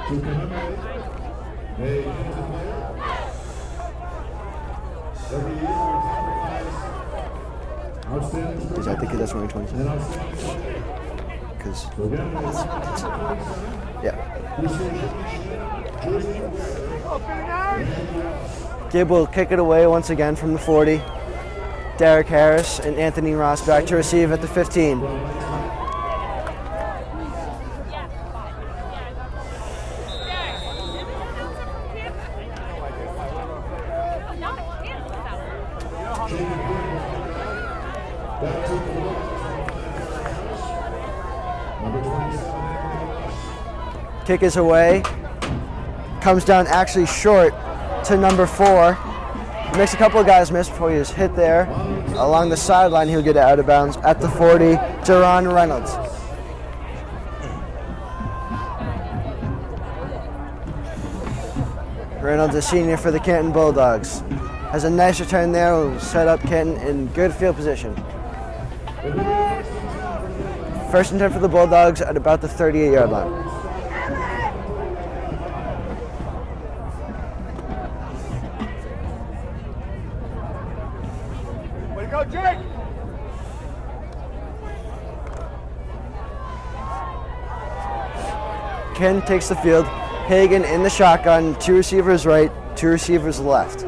to commemorate a Canton player. Every year we recognize outstanding sports. Because I think that's wearing 27. And outstanding player. Because, So again, yeah. jersey. Gibb will kick it away once again from the 40. Derek Harris and Anthony Ross back to receive at the 15. Kick is away. Comes down actually short to number 4. Makes a couple of guys miss before he was hit there. Along the sideline, he'll get out of bounds at the 40. Deron Reynolds. Reynolds, a senior for the Canton Bulldogs. Has a nice return there. Will set up Canton in good field position. First and 10 for the Bulldogs at about the 38-yard line. Way to go, Jake! Ken takes the field. Hagan in the shotgun. 2 receivers right, 2 receivers left.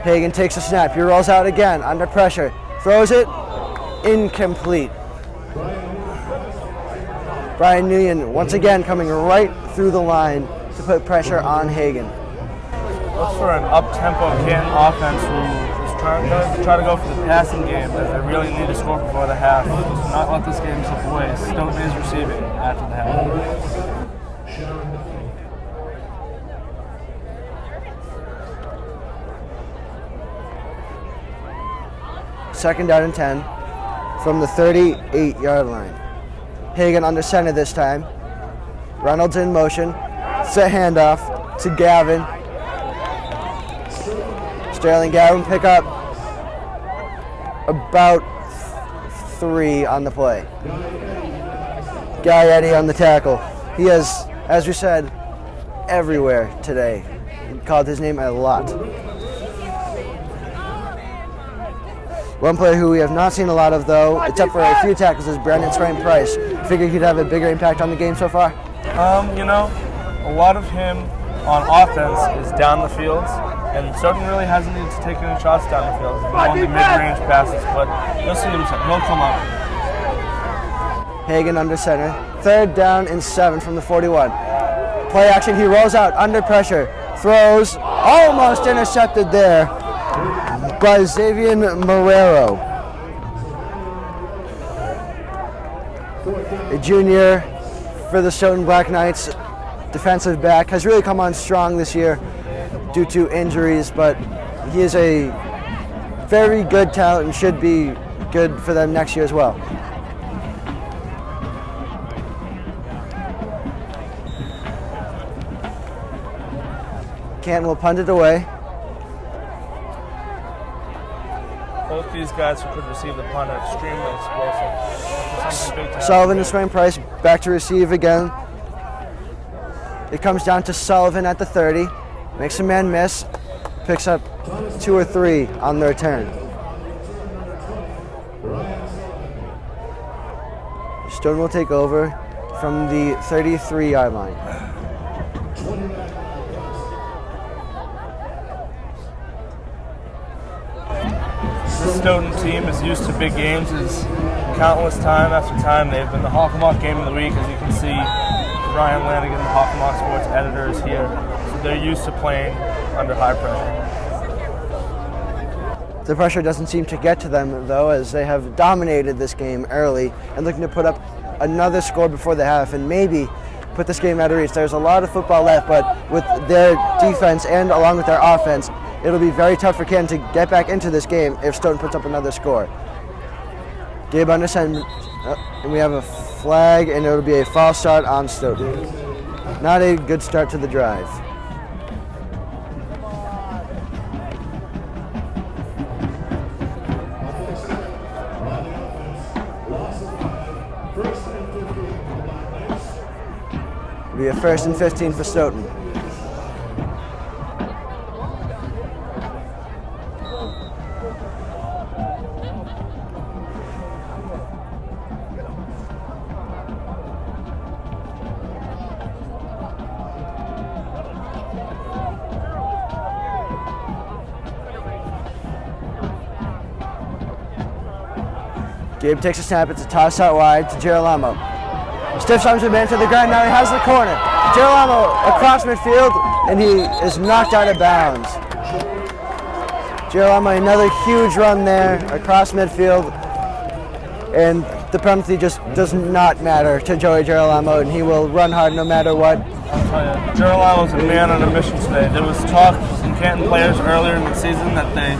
Hagan takes a snap. He rolls out again under pressure. Throws it. Incomplete. Brian Nguyen once again coming right through the line to put pressure on Hagan. Look for an up-tempo Canton offense who is try to go for the passing game, but they really need to score before the half. Do not let this game slip away. Stoughton is receiving after the half. Second down and 10 from the 38-yard line. Hagan under center this time. Reynolds in motion. Set handoff to Gavin. Sterling Gavin pick up about 3 on the play. Guy Eddy on the tackle. He is, as we said, everywhere today. We called his name a lot. One player who we have not seen a lot of, though, except for a few tackles, is Brandon Swain Price. Figure he'd have a bigger impact on the game so far? You know, a lot of him on offense is down the field, and Stoughton really hasn't needed to take any shots down the field. It's been only mid-range passes, but you'll see him. He'll come up. Hagan under center. Third down and 7 from the 41. Play action, he rolls out under pressure. Throws, almost intercepted there by Xavier Marrero. A junior for the Stoughton Black Knights, defensive back, has really come on strong this year due to injuries, but he is a very good talent and should be good for them next year as well. Canton will punt it away. Both these guys who could receive the punt are extremely explosive. Sullivan and Swain Price back to receive again. It comes down to Sullivan at the 30. Makes a man miss. Picks up 2 or 3 on the return. Stoughton will take over from the 33-yard line. This Stoughton team is used to big games. Is countless time after time. They've been the Hockomock game of the week, as you can see. Ryan Lanigan, the Hockomock Sports editor, is here. So they're used to playing under high pressure. The pressure doesn't seem to get to them, though, as they have dominated this game early and looking to put up another score before the half and maybe put this game out of reach. There's a lot of football left, but with their defense and along with their offense, it'll be very tough for Canton to get back into this game if Stoughton puts up another score. Gabe Undersen, and we have a flag, and it'll be a false start on Stoughton. Not a good start to the drive. Be a 1st and 15 for Stoughton. Gabe takes a snap. It's a toss out wide to Girolamo. Stiff arms him man to the ground. Now he has the corner. Girolamo across midfield, and he is knocked out of bounds. Girolamo, another huge run there across midfield, and the penalty just does not matter to Joey Girolamo, and he will run hard no matter what. I'll tell you, Girolamo's a man on a mission today. There was talk from Canton players earlier in the season that they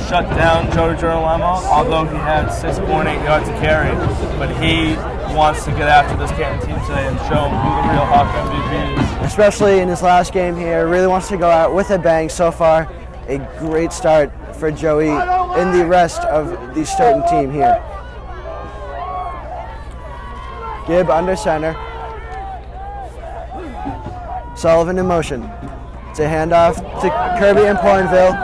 shut down Joey Girolamo, although he had 6.8 yards to carry, but he wants to get after this Canton team today and show who the real Hawk MVP is. Especially in his last game here, really wants to go out with a bang. So far, a great start for Joey and the rest of the Stoughton team here. Gibb under center. Sullivan in motion. It's a handoff to Kirby and Pointville,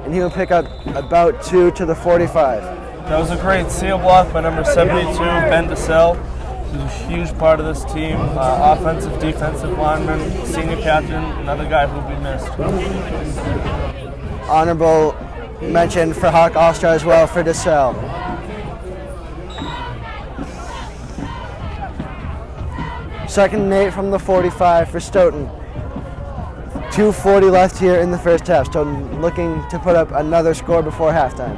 and he will pick up about 2 to the 45. That was a great seal block by number 72, Ben DeSell. He's a huge part of this team. Offensive, defensive lineman, senior captain, another guy who will be missed. Honorable mention for Hawk All-Star as well for DeSell. Second and 8 from the 45 for Stoughton. 2:40 left here in the first half. Stoughton looking to put up another score before halftime.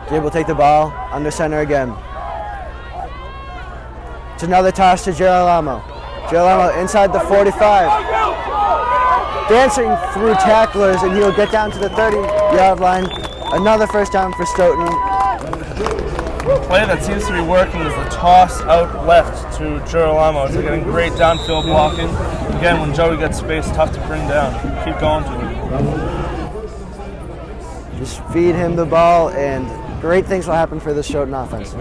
Gabe will take the ball under center again. It's another toss to Girolamo. Girolamo inside the 45. Dancing through tacklers, and he'll get down to the 30-yard line. Another first down for Stoughton. The play that seems to be working is the toss out left to Girolamo. They're getting great downfield blocking. Again, when Joey gets space, tough to bring down. Keep going to him. Just feed him the ball, and great things will happen for this Stoughton offense.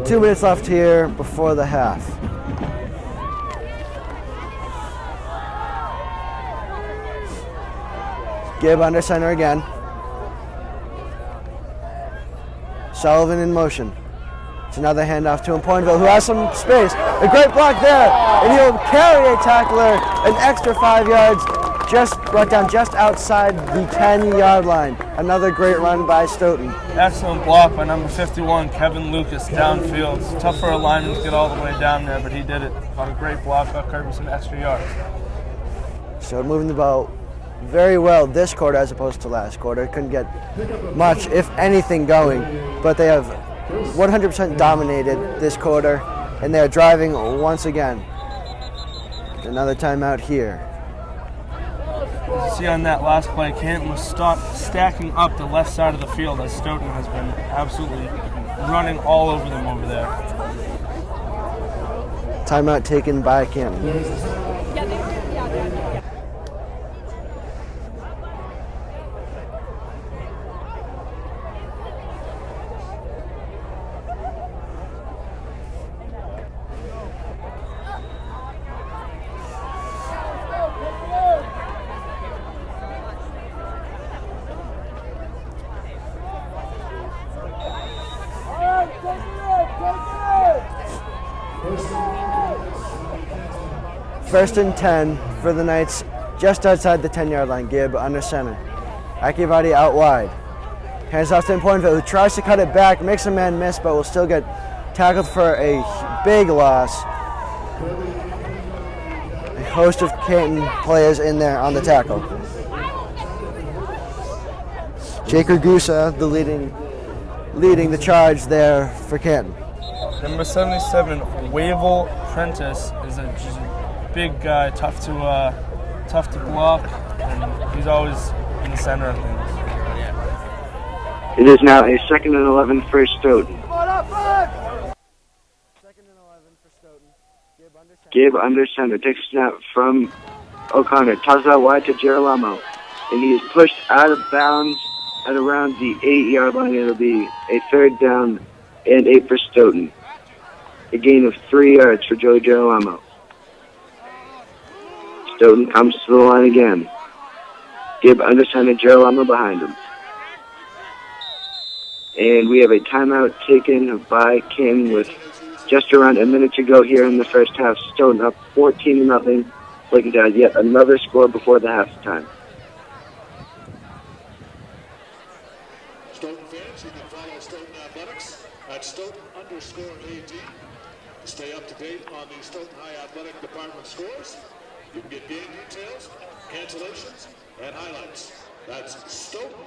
Two minutes left here before the half. Gibb under center again. Sullivan in motion. It's another handoff to Pointville, who has some space. A great block there, and he'll carry a tackler an extra 5 yards, just brought down just outside the 10-yard line. Another great run by Stoughton. Excellent block by number 51, Kevin Lucas, downfield. It's tough for a lineman to get all the way down there, but he did it. Got a great block, got Kirby some extra yards. So moving the ball very well this quarter as opposed to last quarter. Couldn't get much, if anything, going, but they have 100% dominated this quarter, and they're driving once again. Another timeout here. See on that last play, Canton was stacking up the left side of the field as Stoughton has been absolutely running all over them over there. Timeout taken by Canton. First and 10 for the Knights, just outside the 10-yard line. Gibb under center. Akivati out wide. Hands off to Pointville, who tries to cut it back, makes a man miss, but will still get tackled for a big loss. A host of Canton players in there on the tackle. Jake Ragusa, the leading the charge there for Canton. Number 77, Wavell Prentice, is a big guy, tough to block, and he's always in the center of things. It is now a 2nd and 11 for Stoughton. Second and 11 for Stoughton. Gibb under center takes a snap from O'Connor tosses out wide to Girolamo, and he is pushed out of bounds at around the 8-yard line. It'll be a 3rd down and 8 for Stoughton. A gain of 3 yards for Joey Girolamo. Stoughton comes to the line again. Gibb undersigned Girolamo behind him. And we have a timeout taken by Canton with just around a minute to go here in the first half. Stoughton up 14-0, looking to add yet another score before the halftime. Stoughton fans, you can follow Stoughton Athletics at Stoughton_AD to stay up to date on the Stoughton High Athletic Department scores. You can get game details, cancellations, and highlights. That's Stoughton_AD.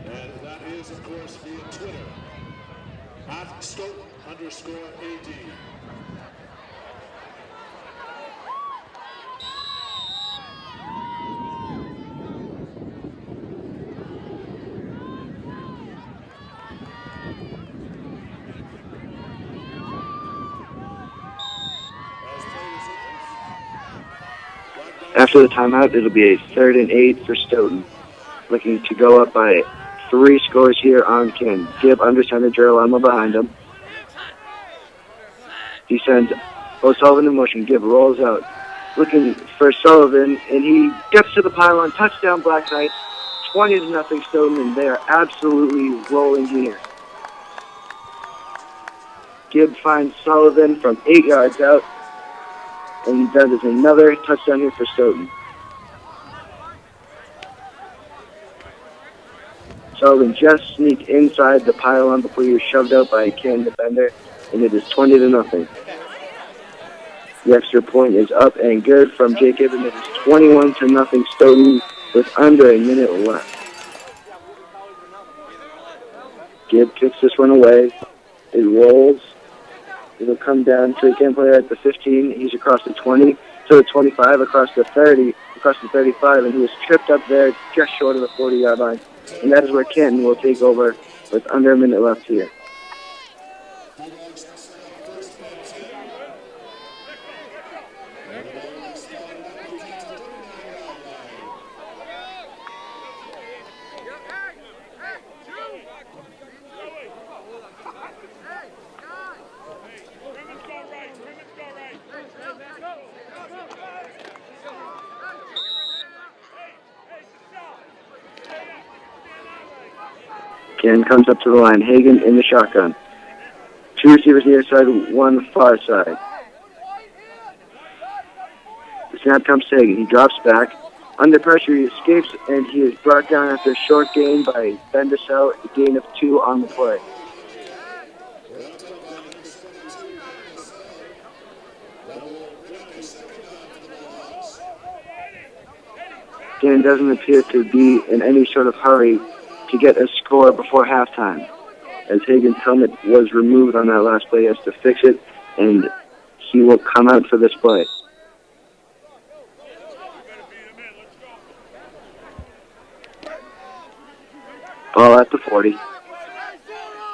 And that is, of course, via Twitter, at Stoughton_AD. After the timeout, it'll be a 3rd and 8 for Stoughton, looking to go up by 3 scores here on Canton. Gibb undersigned Girolamo behind him. He sends O'Sullivan in motion. Gibb rolls out, looking for Sullivan, and he gets to the pylon. Touchdown, Black Knights. 20-0 Stoughton, and they are absolutely rolling here. Gibb finds Sullivan from 8 yards out, and that is another touchdown here for Stoughton. Sullivan just sneaked inside the pylon before he was shoved out by a Canton defender, and it is 20-0. The extra point is up and good from Jacob, and it is 21-0 Stoughton with under a minute left. Gibb kicks this one away. It rolls. It'll come down to a Canton player at the 15. He's across the 20, to the 25, across the 30, across the 35, and he was tripped up there just short of the 40-yard line. And that is where Canton will take over with under a minute left here. Canton comes up to the line. Hagan in the shotgun. 2 receivers near side, 1 far side. The snap comes to Hagan. He drops back. Under pressure, he escapes, and he is brought down after a short gain by Bendisell, a gain of 2 on the play. Canton doesn't appear to be in any sort of hurry to get a score before halftime. As Hagan's helmet was removed on that last play, he has to fix it, and he will come out for this play. Ball at the 40.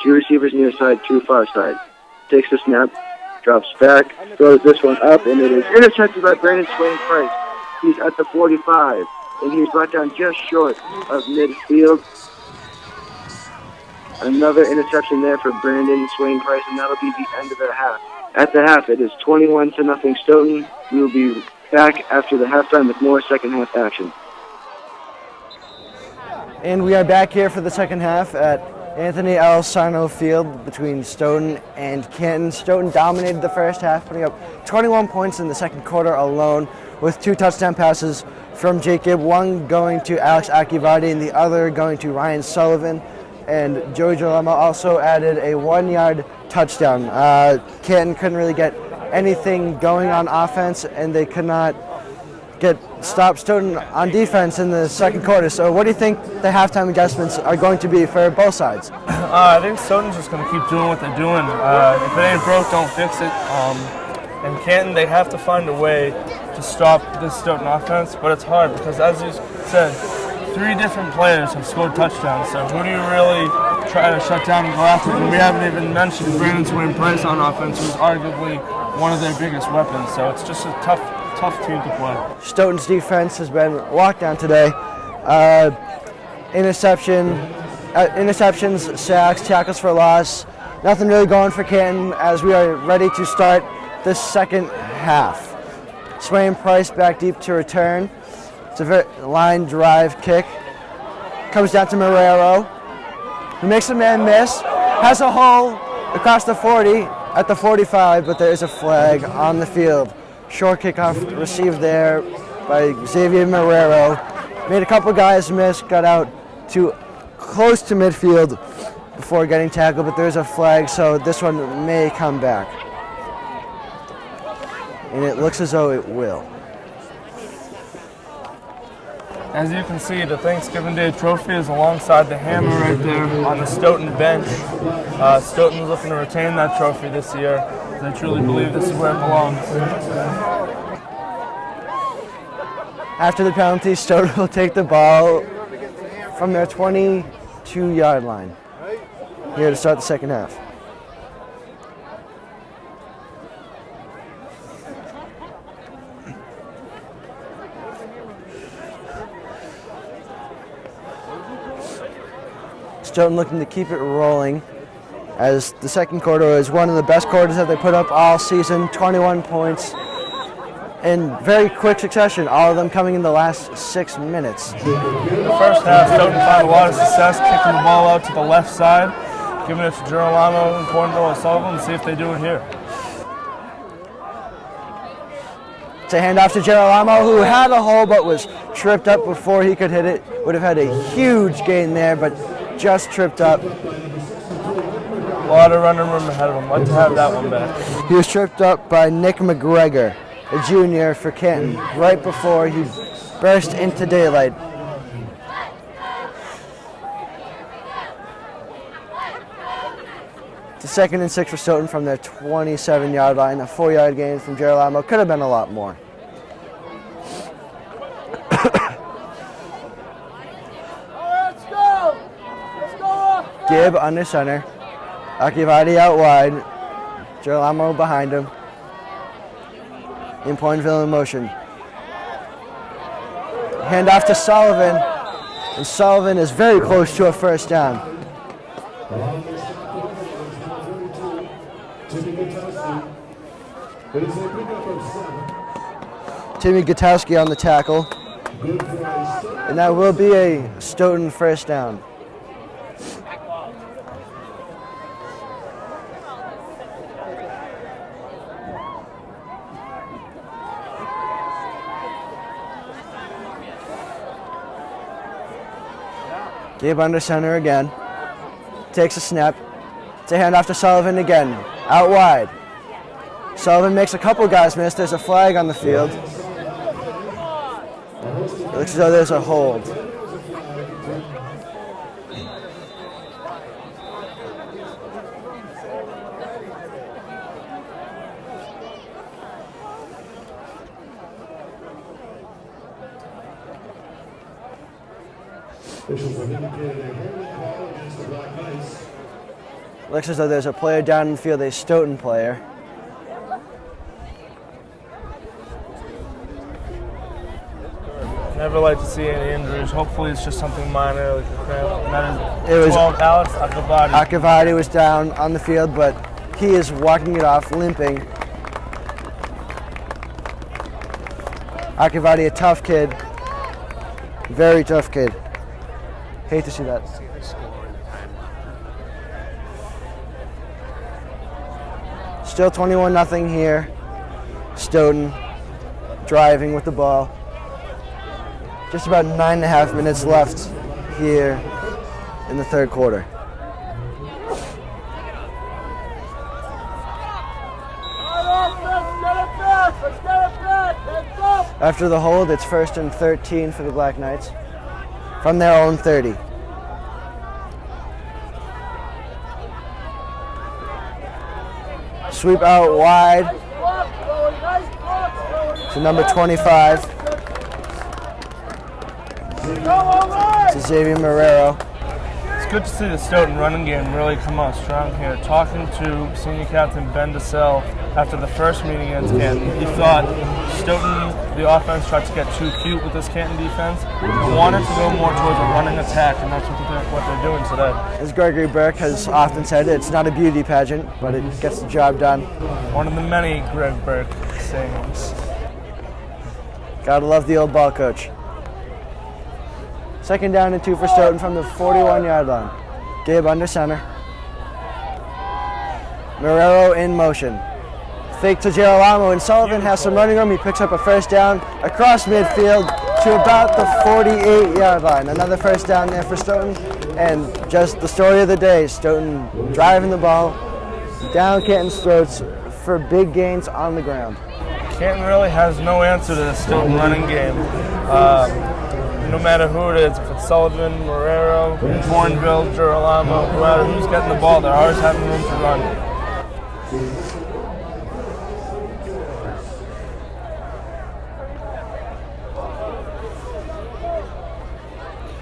2 receivers near side, 2 far side. Takes the snap, drops back, throws this one up, and it is intercepted by Brandon Swain Price. He's at the 45, and he's brought down just short of midfield. Another interception there for Brandon Swain Price, and that'll be the end of the half. At the half, it is 21-0 Stoughton. We will be back after the halftime with more second half action. And we are back here for the second half at Anthony Ellertson Field between Stoughton and Canton. Stoughton dominated the first half, putting up 21 points in the second quarter alone with 2 touchdown passes from Jacob, one going to Alex Akivardi and the other going to Ryan Sullivan. And Joey Girolamo also added a 1-yard touchdown. Canton couldn't really get anything going on offense, and they could not stop Stoughton on defense in the second quarter. So what do you think the halftime adjustments are going to be for both sides? I think Stoughton's just going to keep doing what they're doing. If it ain't broke, don't fix it. And Canton, they have to find a way to stop this Stoughton offense, but it's hard because, as you said, 3 different players have scored touchdowns. So who do you really try to shut down and go after? And we haven't even mentioned Brandon Swain Price on offense, who's arguably one of their biggest weapons. So it's just a tough team to play. Stoughton's defense has been locked down today. Interceptions, sacks, tackles for loss. Nothing really going for Canton as we are ready to start the second half. Swain Price back deep to return. It's a very line drive kick. Comes down to Marrero, who makes a man miss. Has a hole across the 40 at the 45, but there is a flag on the field. Short kickoff received there by Xavier Marrero. Made a couple guys miss, got out to close to midfield before getting tackled, but there's a flag, so this one may come back. And it looks as though it will. As you can see, the Thanksgiving Day trophy is alongside the hammer right there on the Stoughton bench. Stoughton's looking to retain that trophy this year. They truly believe this is where it belongs. After the penalty, Stoughton will take the ball from their 22-yard line here to start the second half. Stoughton looking to keep it rolling as the second quarter is one of the best quarters that they put up all season. 21 points in very quick succession, all of them coming in the last 6 minutes. In the first half, Stoughton found a lot of success kicking the ball out to the left side, giving it to Girolamo and Cornwell Sullivan, and see if they do it here. It's a handoff to Girolamo, who had a hole but was tripped up before he could hit it. Would have had a huge gain there, but just tripped up. A lot of running room ahead of him. Like to have that one back. He was tripped up by Nick McGregor, a junior for Canton, right before he burst into daylight. It's a 2nd and 6 for Stoughton from their 27-yard line. A 4-yard gain from Girolamo. Could have been a lot more. Gibb under center. Akivadi out wide. Girolamo behind him. In Pointville in motion. Hand off to Sullivan. And Sullivan is very close to a first down. Timmy Gutowski on the tackle. And that will be a Stoughton first down. Gabe under center again. Takes a snap. It's a handoff to Sullivan again. Out wide. Sullivan makes a couple guys miss. There's a flag on the field. It looks as though there's a hold. Looks as though there's a player down in the field, a Stoughton player. Never like to see any injuries. Hopefully it's just something minor, like a cramp. That It is was 12 Alex Akavadi. Akavadi was down on the field, but he is walking it off, limping. Akavadi, a tough kid. Very tough kid. Hate to see that. Still 21-0 here. Stoughton driving with the ball. Just about 9.5 minutes left here in the third quarter. After the hold, it's 1st and 13 for the Black Knights from their own 30. Sweep out wide to number 25. to Xavier Marrero. It's good to see the Stoughton running game really come out strong here. Talking to senior captain Ben DeSalle after the first meeting against Canton, he thought Stoughton, the offense, tried to get too cute with this Canton defense and wanted to go more towards a running attack, and that's what they're doing today. As Gregory Burke has often said, it's not a beauty pageant, but it gets the job done. One of the many Greg Burke sayings. Gotta love the old ball coach. 2nd down and 2 for Stoughton from the 41-yard line. Gabe under center. Marrero in motion. Fake to Girolamo, and Sullivan has some running room. He picks up a first down across midfield to about the 48-yard line. Another first down there for Stoughton, and just the story of the day. Stoughton driving the ball down Canton's throats for big gains on the ground. Canton really has no answer to the Stoughton running game. No matter who it is, if it's Sullivan, Marrero, Bourneville, Girolamo, no matter who's getting the ball, they're always having room to run.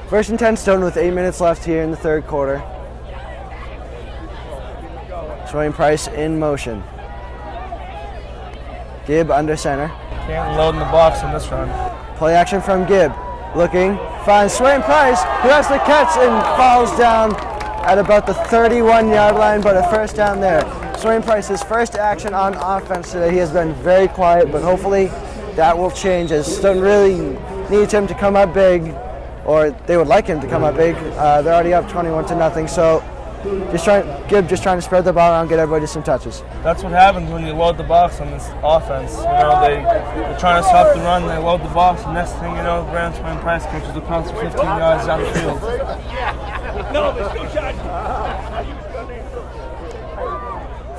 First and 10 Stoughton with 8 minutes left here in the third quarter. Showing Price in motion. Gibb under center. Canton loading the box in this run. Play action from Gibb. Looking, finds Swain Price, who has the catch and falls down at about the 31-yard line, but a first down there. Swain Price's first action on offense today. He has been very quiet, but hopefully that will change as Stoughton really needs him to come up big, or they would like him to come up big. They're already up 21-0, so Gibb just trying to spread the ball around, get everybody some touches. That's what happens when you load the box on this offense. You know, they're trying to stop the run, they load the box, and next thing you know, Brand Swain Price catches across 15 yards down the field.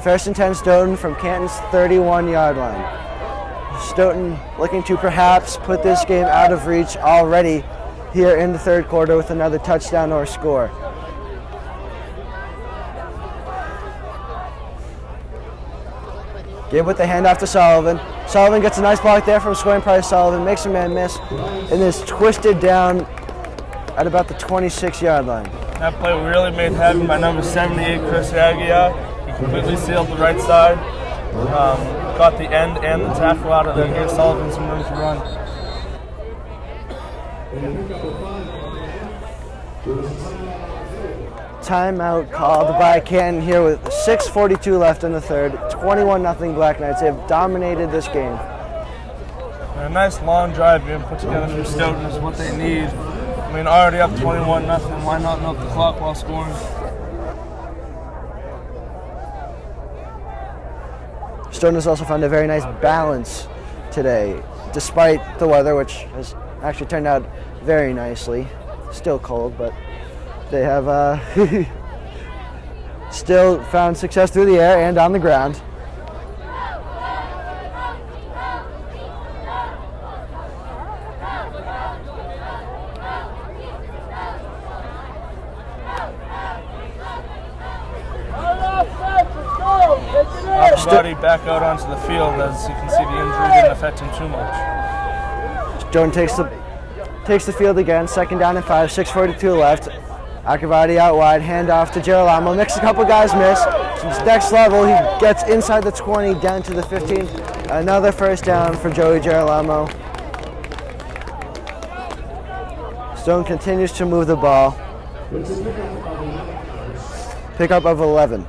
First and 10 Stoughton from Canton's 31-yard line. Stoughton looking to perhaps put this game out of reach already here in the third quarter with another touchdown or score. Gibb with the handoff to Sullivan. Sullivan gets a nice block there from Swain Price. Sullivan makes a man miss and is twisted down at about the 26-yard line. That play really made happen by number 78, Chris Aguiar. He completely sealed the right side, got the end and the tackle out of there, gave Sullivan some room to run. Timeout called by Canton here with 6:42 left in the third. 21-0 Black Knights. They have dominated this game. And a nice long drive being put together from Stoughton is what they need. I mean, already up 21-0. Why not milk the clock while scoring? Stoughton has also found a very nice balance today, despite the weather, which has actually turned out very nicely. Still cold, but they have still found success through the air and on the ground. Everybody back out onto the field. As you can see, the injury didn't affect him too much. Stoughton takes the field again. 2nd down and 5, 6:42 left. Akavati out wide, handoff to Girolamo. Next, a couple guys miss. Next level, he gets inside the 20, down to the 15. Another first down for Joey Girolamo. Stoughton continues to move the ball. Pickup of 11.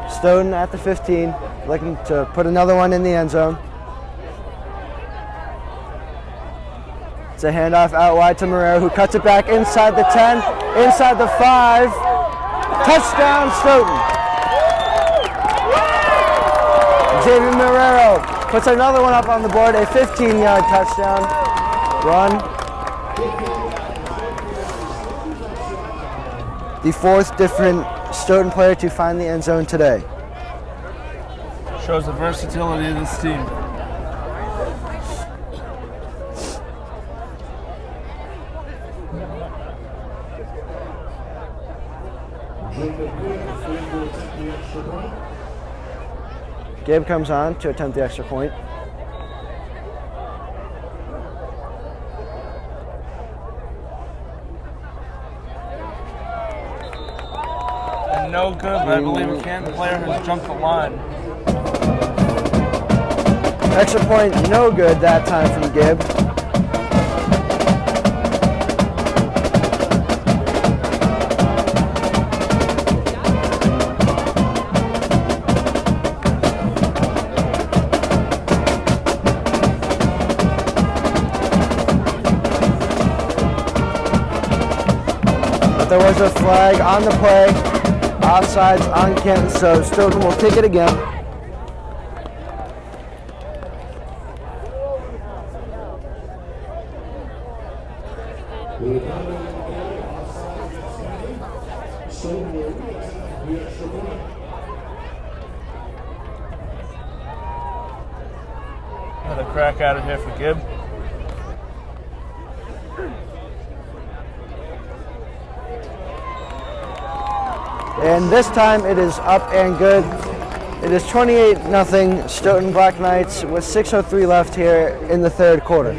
Stoughton at the 15, looking to put another one in the end zone. It's a handoff out wide to Marrero, who cuts it back inside the 10, inside the 5. Touchdown, Stoughton. Xavier Marrero puts another one up on the board, a 15-yard touchdown run. The fourth different Stoughton player to find the end zone today. Shows the versatility of this team. Gibb comes on to attempt the extra point. And no good, but I believe a Canton player has jumped the line. Extra point, no good that time from Gibb. There was a flag on the play, offsides on Canton, so Stoughton will take it again. Another crack at it here for Gibb. And this time it is up and good. It is 28-0 Stoughton Black Knights with 6:03 left here in the third quarter.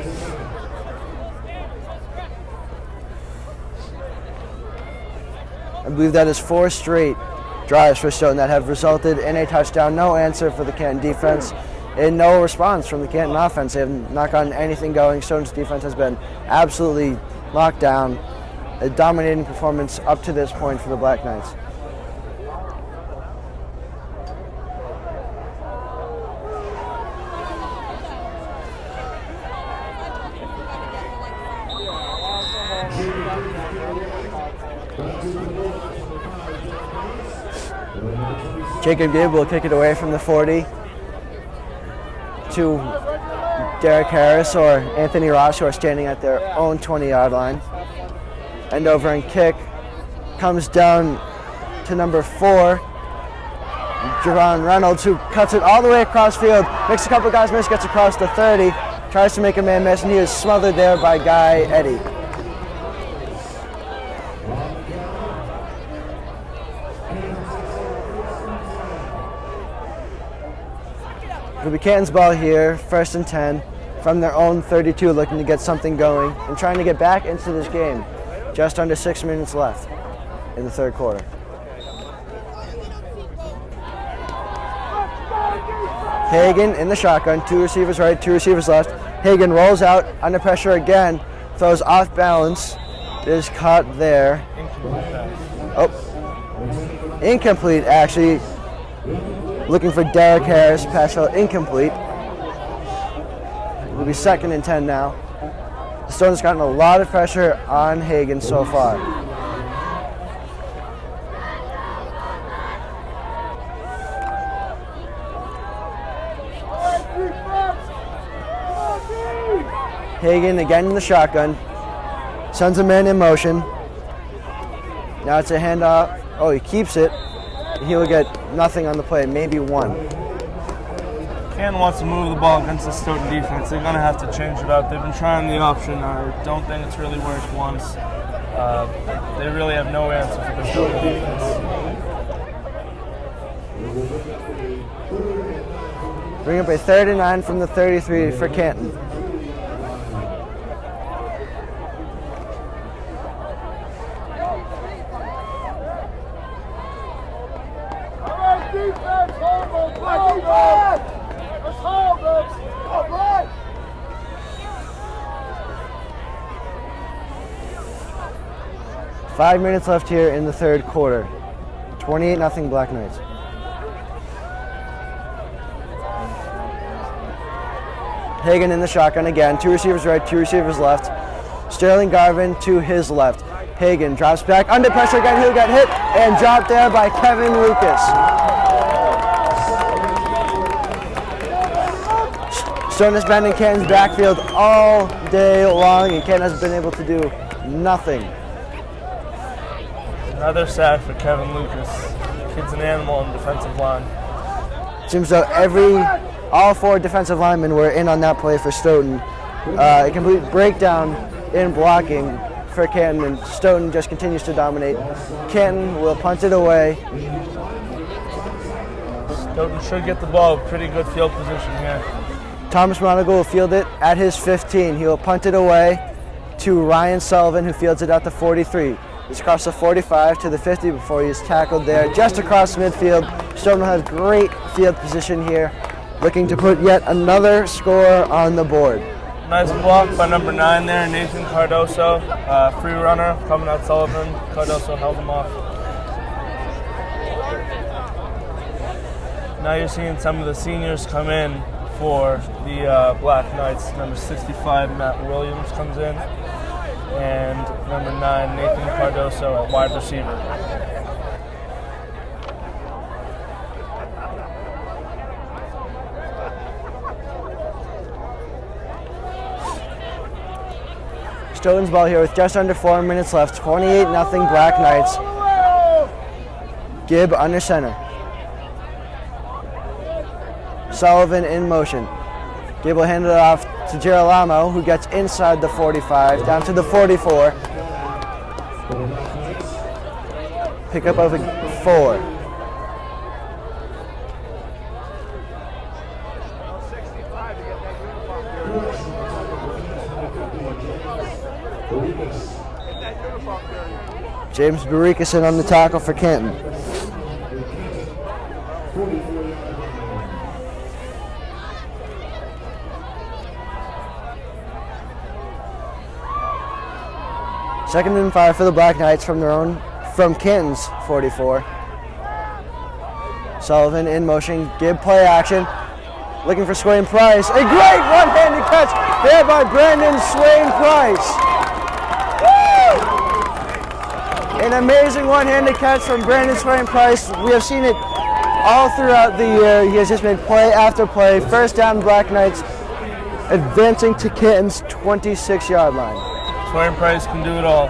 I believe that is 4 straight drives for Stoughton that have resulted in a touchdown. No answer for the Canton defense and no response from the Canton offense. They have not gotten anything going. Stoughton's defense has been absolutely locked down. A dominating performance up to this point for the Black Knights. Jacob Gibb will kick it away from the 40 to Derek Harris or Anthony Ross, who are standing at their own 20-yard line. End over and kick comes down to number 4, Javon Reynolds, who cuts it all the way across field, makes a couple guys miss, gets across the 30, tries to make a man miss, and he is smothered there by Guy Eddy. It'll be Canton's ball here, 1st and 10, from their own 32, looking to get something going and trying to get back into this game. Just under 6 minutes left in the third quarter. Hagan in the shotgun, 2 receivers right, 2 receivers left. Hagan rolls out under pressure again, throws off balance, is caught there. Oh, incomplete actually. Looking for Derek Harris, pass out incomplete. It will be 2nd and 10 now. The Stone's gotten a lot of pressure on Hagan so far. Hagan again in the shotgun. Sends a man in motion. Now it's a handoff. Oh, he keeps it. He will get nothing on the play, maybe 1. Canton wants to move the ball against the Stoughton defense. They're going to have to change it up. They've been trying the option. I don't think it's really worked once. They really have no answer for the Stoughton defense. Bring up a 3rd and 9 from the 33 for Canton. Defense, hold them, let's hold them. All right. Five minutes left here in the third quarter. 28-0 Black Knights. Hagan in the shotgun again. 2 receivers right, 2 receivers left. Sterling Garvin to his left. Hagan drops back under pressure again. He'll get hit and dropped there by Kevin Lucas. Stoughton has been in Canton's backfield all day long, and Canton has been able to do nothing. Another sack for Kevin Lucas. Kid's an animal on the defensive line. Seems though all 4 defensive linemen were in on that play for Stoughton. A complete breakdown in blocking for Canton, and Stoughton just continues to dominate. Canton will punt it away. Stoughton should get the ball. Pretty good field position here. Thomas Monagle will field it at his 15. He will punt it away to Ryan Sullivan, who fields it at the 43. He's across the 45 to the 50 before he's tackled there, just across midfield. Stoughton has great field position here, looking to put yet another score on the board. Nice block by number 9 there, Nathan Cardoso. Free runner coming at Sullivan. Cardoso held him off. Now you're seeing some of the seniors come in for the Black Knights. Number 65, Matt Williams, comes in. And number 9, Nathan Cardoso at wide receiver. Stoughton's ball here with just under 4 minutes left. 28-0 Black Knights. Gibb under center. Sullivan in motion. Gibb will hand it off to Girolamo, who gets inside the 45, down to the 44. Pick up of 4. James Barikison on the tackle for Canton. Second and 5 for the Black Knights from Canton's 44. Sullivan in motion, Gibb play action, looking for Swain Price. A great one-handed catch there by Brandon Swain Price. Woo! An amazing one-handed catch from Brandon Swain Price. We have seen it all throughout the year. He has just made play after play. First down, Black Knights advancing to Canton's 26-yard line. Swain Price can do it all.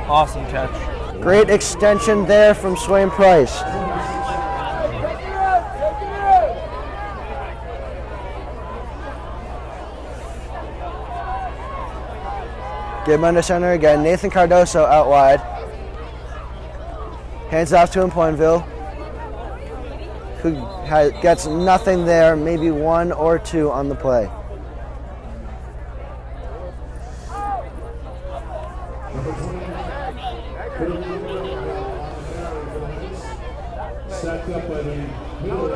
Awesome catch. Great extension there from Swain Price. Gibb under center again. Nathan Cardoso out wide. Hands off to him, Pointville, who gets nothing there, maybe 1 or 2 on the play. Stacked up by the middle.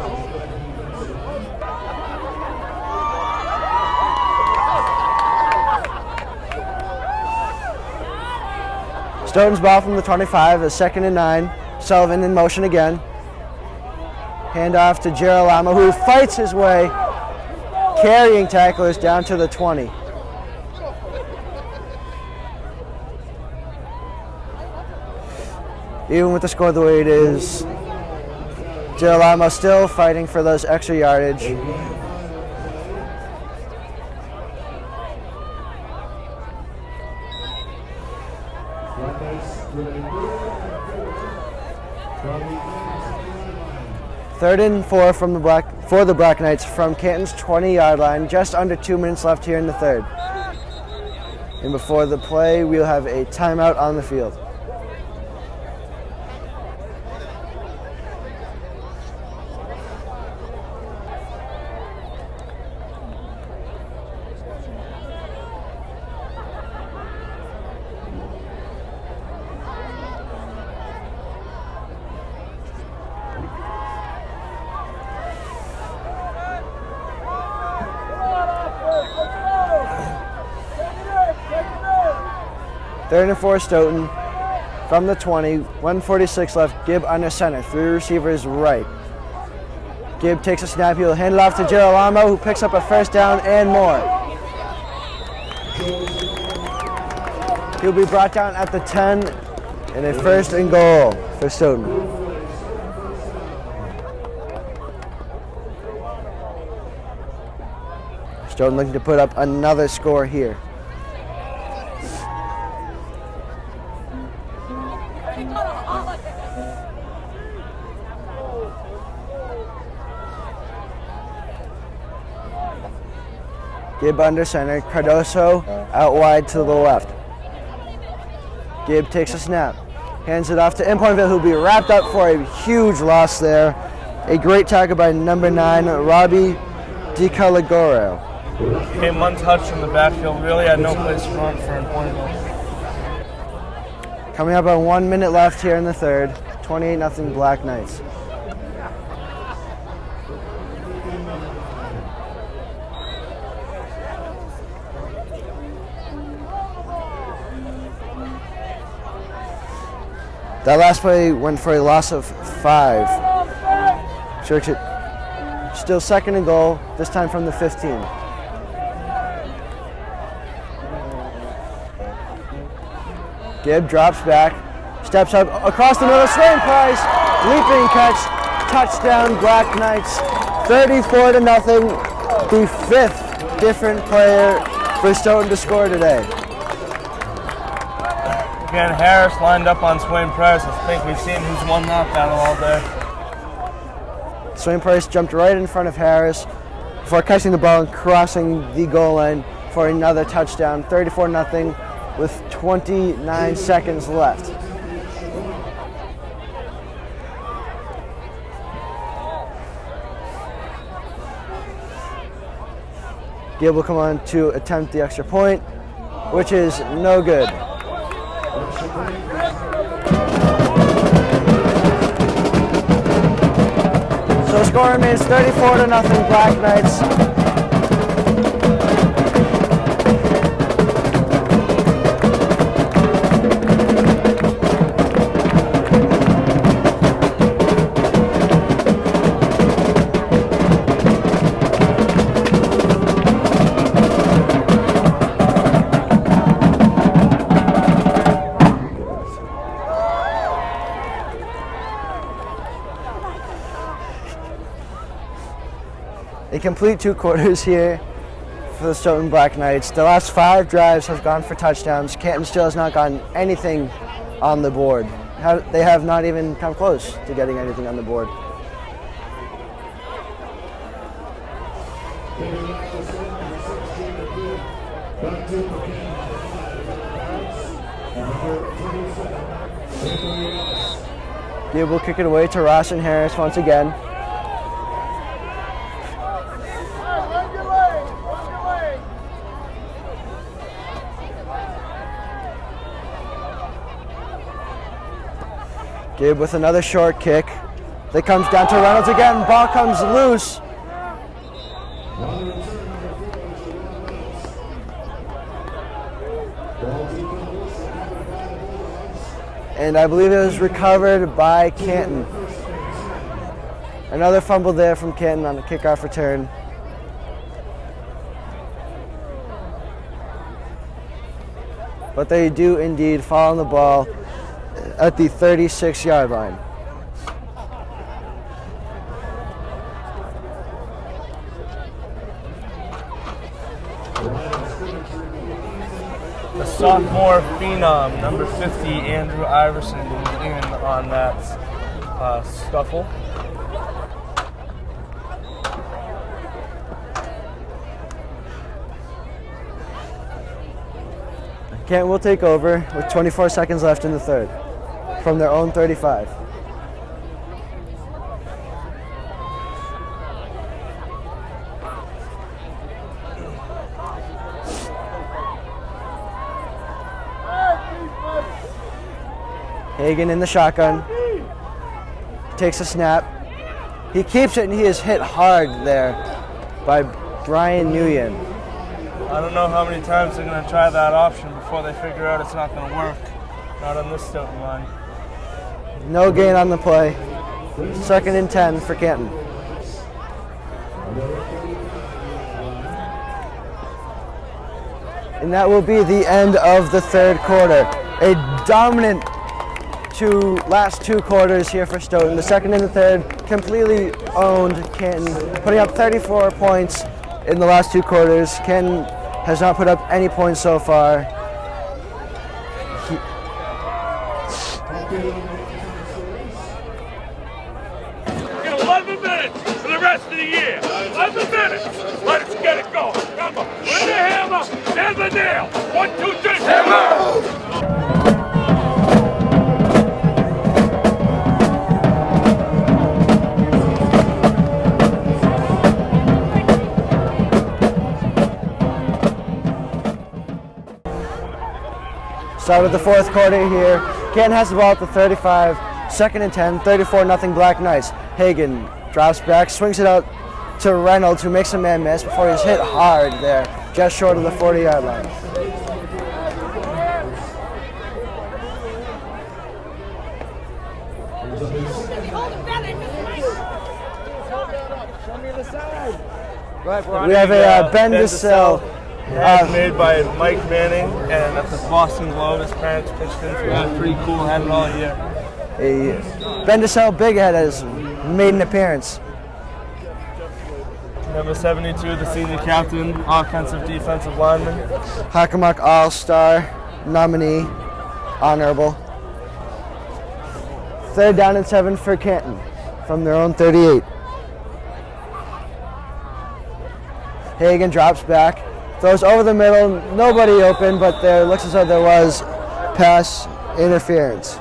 Stoughton's ball from the 25 is 2nd and 9. Sullivan in motion again. Hand off to Girolamo, who fights his way, carrying tacklers down to the 20. Even with the score the way it is, Girolamo still fighting for those extra yardage. Third and 4 for the Black Knights from Canton's 20-yard line. Just under 2 minutes left here in the third. And before the play, we'll have a timeout on the field. Third and 4 Stoughton from the 20, 1:46 left. Gibb under center, 3 receivers right. Gibb takes a snap, he'll hand it off to Girolamo, who picks up a first down and more. He'll be brought down at the 10 and a first and goal for Stoughton. Stoughton looking to put up another score here. Gibb under center, Cardoso out wide to the left. Gibb takes a snap, hands it off to Pointville, who'll be wrapped up for a huge loss there A great tackle by number 9, Robbie DiCaligoro. Came untouched from the backfield. Really had no place to run for an point. Coming up on 1 minute left here in the third. 28-0 Black Knights. That last play went for a loss of 5. Sharks it still second and goal, this time from the 15. Gibb drops back, steps up across the middle, Swain Price, leaping catch, touchdown Black Knights, 34-0. The 5th different player for Stoughton to score today. Again, Harris lined up on Swain Price. I think we've seen who's won that battle all day. Swain Price jumped right in front of Harris before catching the ball and crossing the goal line for another touchdown, 34-0 with 29 seconds left. Gibb will come on to attempt the extra point, which is no good. So the score remains 34-0 Black Knights. A complete 2 quarters here for the Stoughton Black Knights. The last 5 drives have gone for touchdowns. Canton still has not gotten anything on the board. They have not even come close to getting anything on the board. Gibb will kick it away to Ross and Harris once again. Gibb with another short kick. That comes down to Reynolds again. Ball comes loose. And I believe it was recovered by Canton. Another fumble there from Canton on the kickoff return. But they do indeed fall on the ball at the 36-yard line. The sophomore phenom, number 50, Andrew Iverson, was in on that scuffle. Canton will take over with 24 seconds left in the third from their own 35. Hagan in the shotgun. Takes a snap. He keeps it and he is hit hard there by Brian Nguyen. I don't know how many times they're going to try that option before they figure out it's not going to work. Not on this Stoughton line. No gain on the play. 2nd and 10 for Canton. And that will be the end of the third quarter. A dominant last 2 quarters here for Stoughton. The second and the third completely owned Canton, putting up 34 points in the last 2 quarters. Canton has not put up any points so far. Get 11 minutes for the rest of the year. 11 minutes. Let's get it going. Come on. With the hammer and the nail. 1, 2, 3. Hammer! Start of the fourth quarter here. Canton has the ball at the 35, 2nd and 10, 34-0 Black Knights. Hagen drops back, swings it out to Reynolds, who makes a man miss before he's hit hard there, just short of the 40-yard line. We have a Ben DeSalle made by Mike Manning, and at the Boston Globe, his parents pitched in for that. Pretty cool, had it all year. Ben DeSalle Big Head has made an appearance. Number 72, the senior captain, offensive, defensive lineman. Hockomock All-Star nominee, honorable. 3rd down and 7 for Canton from their own 38. Hagen drops back, throws over the middle, nobody open, but there looks as though there was pass interference.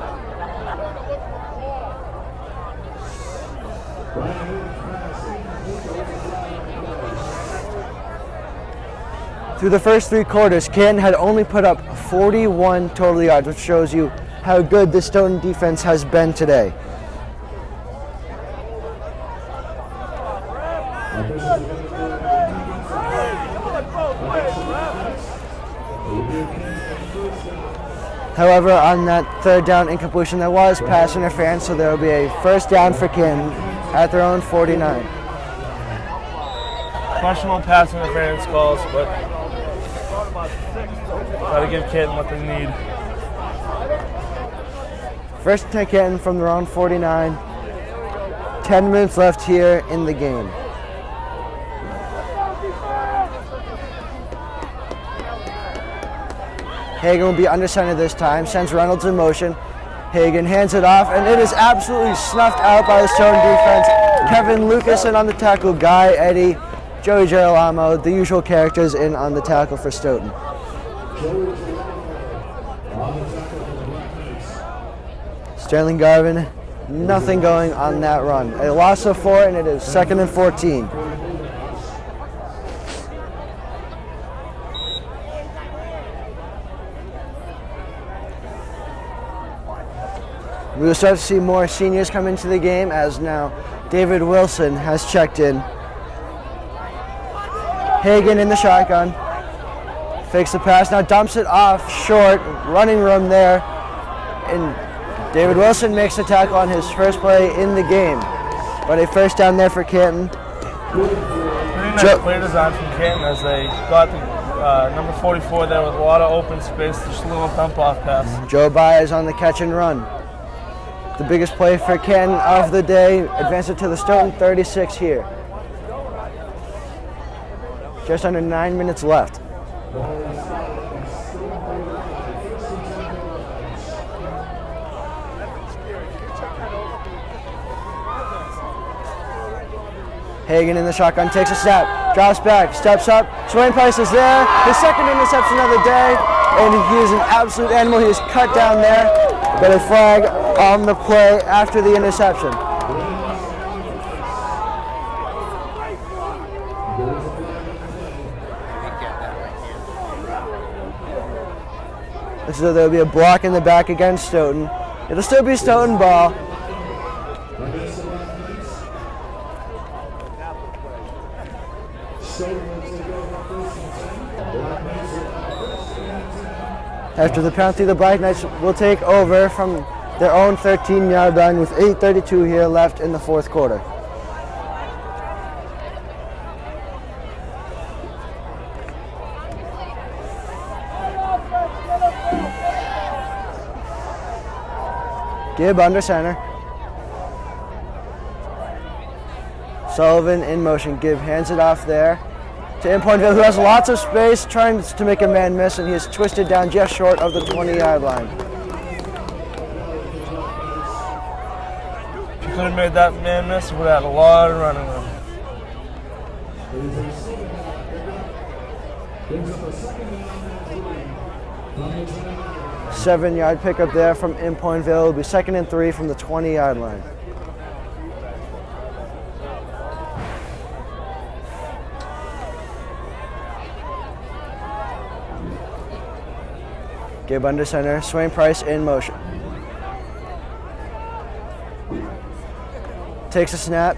Through the first 3 quarters, Canton had only put up 41 total yards, which shows you how good the Stoughton defense has been today. However, on that 3rd down incompletion, there was pass interference, so there will be a 1st down for Canton at their own 49. Questionable pass interference calls, but gotta give Canton what they need. 1st and 10 Canton from their own 49. 10 minutes left here in the game. Hagen will be under center this time, sends Reynolds in motion. Hagen hands it off, and it is absolutely snuffed out by the Stoughton defense. Kevin Lucas in on the tackle, Guy Eddy, Joey Girolamo, the usual characters in on the tackle for Stoughton. Sterling Garvin, nothing going on that run. A loss of 4, and it is 2nd and 14. We will start to see more seniors come into the game, as now David Wilson has checked in. Hagen in the shotgun. Fakes the pass, now dumps it off short. Running room there. And David Wilson makes the tackle on his first play in the game. But a 1st down there for Canton. Pretty nice play design from Canton as they got the number 44 there with a lot of open space, just a little dump off pass. Joe Baez on the catch and run. The biggest play for Canton of the day, advance it to the Stoughton 36 here. Just under 9 minutes left. Hagen in the shotgun, takes a snap, drops back, steps up, Swain Price is there, his 2nd interception of the day, and he is an absolute animal. He is cut down there, but a flag on the play after the interception. So there will be a block in the back against Stoughton. It'll still be Stoughton ball. After the penalty, the Black Knights will take over from their own 13-yard line with 8:32 here left in the 4th quarter. Gibb under center. Sullivan in motion. Gibb hands it off there to Impointville, who has lots of space, trying to make a man miss, and he is twisted down just short of the 20-yard line. If you could have made that man miss, we would have had a lot of running room. 7-yard pickup there from Impointville. It'll be 2nd and 3 from the 20-yard line. Gabe under center, Swain Price in motion. Takes a snap,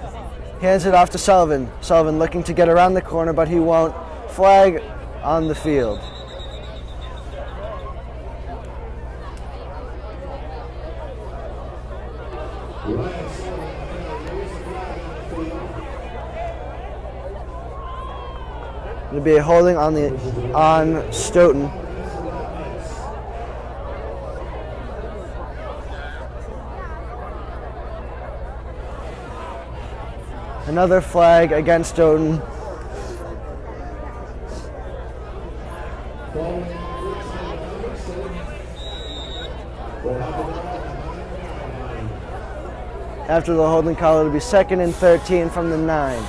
hands it off to Sullivan. Sullivan looking to get around the corner, but he won't. Flag on the field. It'll be a holding on Stoughton. Another flag against Stoughton. After the holding call, it'll be 2nd and 13 from the 9.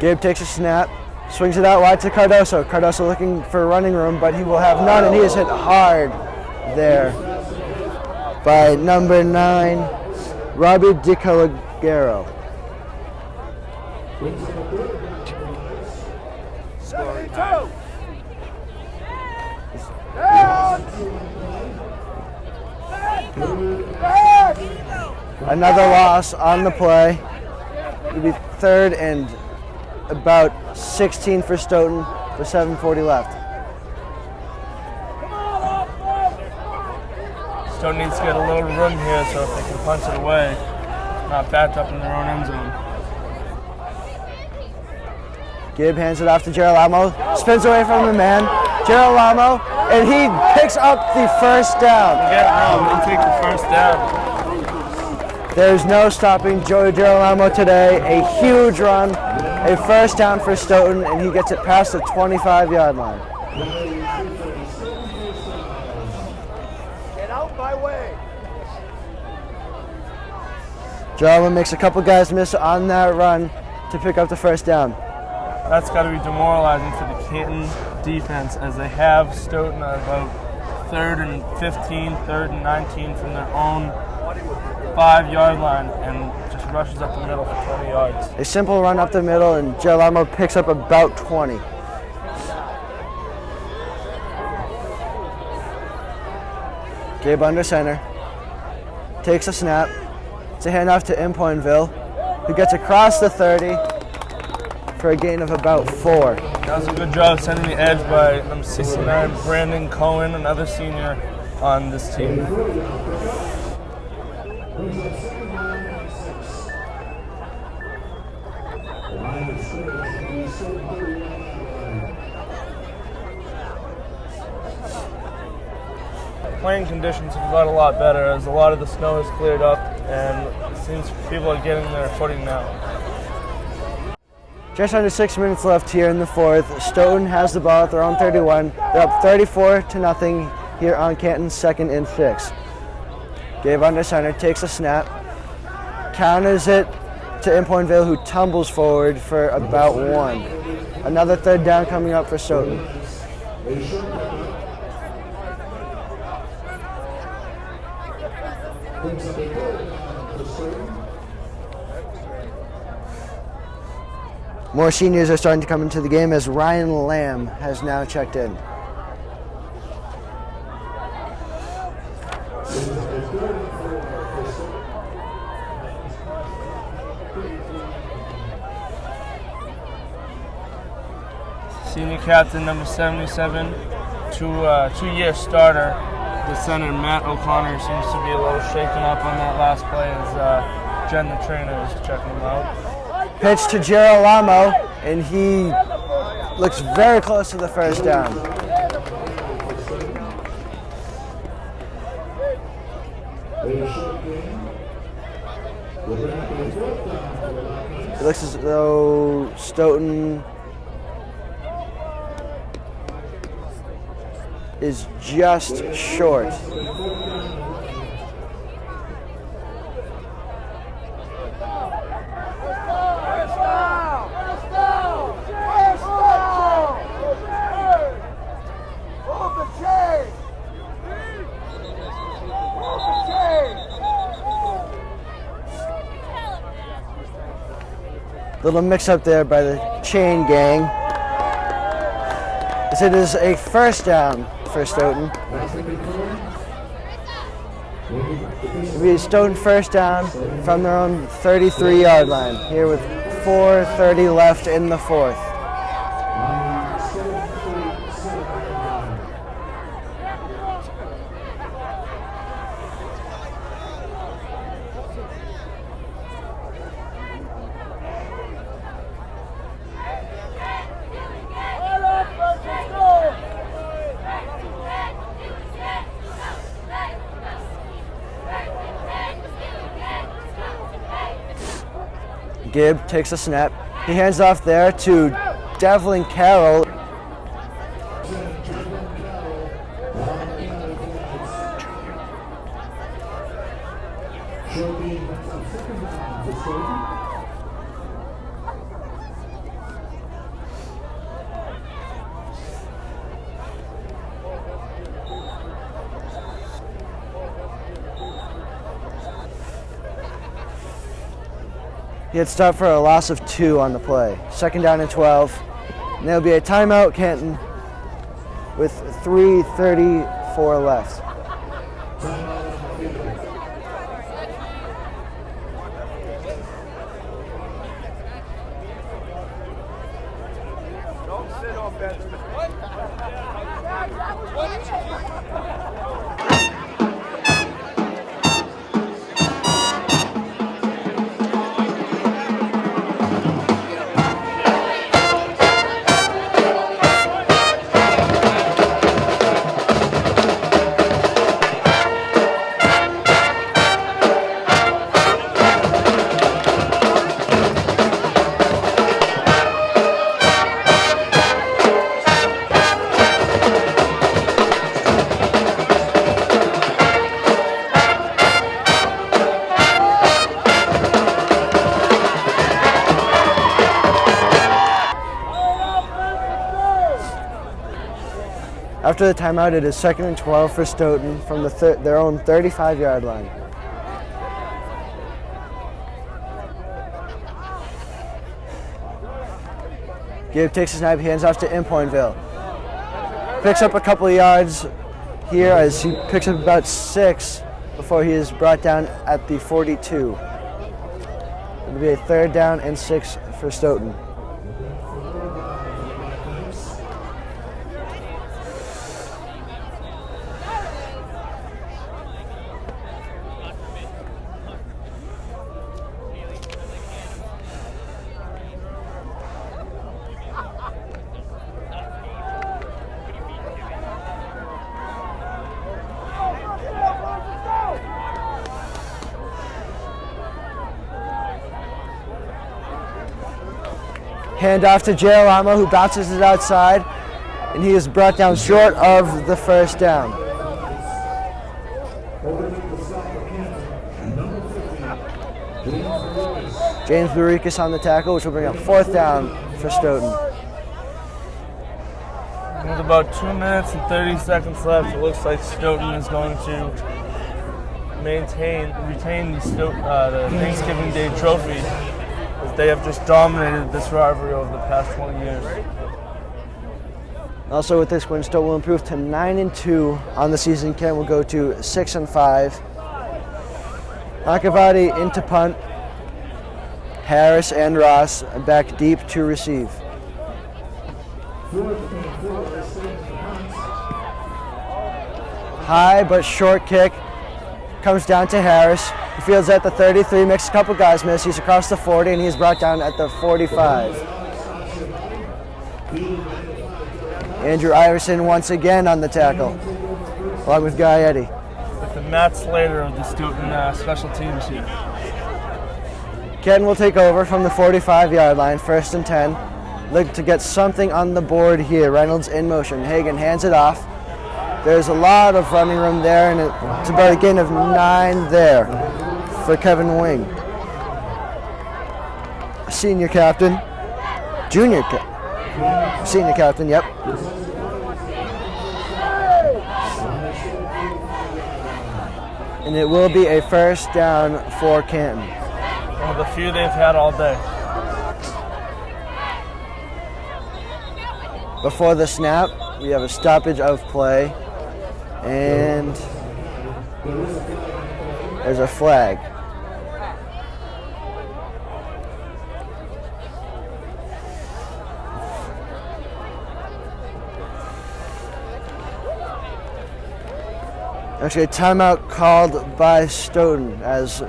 Gabe takes a snap, swings it out wide to Cardoso. Cardoso looking for running room, but he will have none, and he is hit hard there by number 9, Robbie DiCalagero. Another loss on the play. It'll be 3rd and about 16 for Stoughton with 7:40 left. Stoughton needs to get a little room here so if they can punch it away, not backed up in their own end zone. Gibb hands it off to Girolamo, spins away from the man. Girolamo, and he picks up the first down. They'll take the first down. There's no stopping Joey Girolamo today. A huge run, a first down for Stoughton, and he gets it past the 25-yard line. Get out my way. Girolamo makes a couple guys miss on that run to pick up the first down. That's got to be demoralizing for the Canton defense as they have Stoughton at about 3rd and 15, 3rd and 19 from their own 5-yard line and just rushes up the middle for 20 yards. A simple run up the middle, and Girolamo picks up about 20. Gabe under center, takes a snap. It's a handoff to Impointville, who gets across the 30 for a gain of about 4. That was a good job sending the edge by number 69, Brandon Cohen, another senior on this team. Playing conditions have got a lot better as a lot of the snow has cleared up and it seems people are getting their footing now. Just under 6 minutes left here in the 4th. Stoughton has the ball at their own 31. They're up 34-0 here on Canton's 2nd and 6. Gabe under center, takes a snap, counters it to Impointville, who tumbles forward for about 1. Another 3rd down coming up for Stoughton. More seniors are starting to come into the game as Ryan Lamb has now checked in. Senior captain number 77, two-year starter, the center Matt O'Connor seems to be a little shaken up on that last play as Jen the trainer is checking him out. Pitch to Girolamo, and he looks very close to the first down. It looks as though Stoughton is just short. Hold the chain. Little mix-up there by the chain gang. As it is a first down for Stoughton. It'll be a Stoughton first down from their own 33-yard line here with 4:30 left in the fourth. Gibb takes a snap. He hands off there to Devlin Carroll. He had stopped for a loss of 2 on the play. Second down and 12. And there'll be a timeout, Canton, with 3:34 left. After the timeout, it is 2nd and 12 for Stoughton from their own 35-yard line. Gibb takes a snap, hands off to Impointville. Picks up a couple of yards here as he picks up about 6 before he is brought down at the 42. It'll be a 3rd down and 6 for Stoughton. Hand off to Girolamo, who bounces it outside, and he is brought down short of the first down. James Barrikas on the tackle, which will bring up 4th down for Stoughton. With about 2 minutes and 30 seconds left, it looks like Stoughton is going to retain the Thanksgiving Day trophy. They have just dominated this rivalry over the past 20 years. Also with this win, Stoughton will improve to 9-2 on the season. Kent will go to 6-5. Akavati into punt. Harris and Ross back deep to receive. High but short kick comes down to Harris. He fields at the 33, makes a couple guys miss. He's across the 40, and he's brought down at the 45. Andrew Iverson once again on the tackle, along with Guy Eddy. With the Matt Slater of the Stoughton special teams here. Ken will take over from the 45-yard line, 1st and 10. Look to get something on the board here. Reynolds in motion. Hagan hands it off. There's a lot of running room there, and it's about a gain of 9 there for Kevin Wing. Senior captain. Senior captain, yep. And it will be a 1st down for Canton. One of the few they've had all day. before the snap, we have a stoppage of play, and there's a flag. Actually, a timeout called by Stoughton as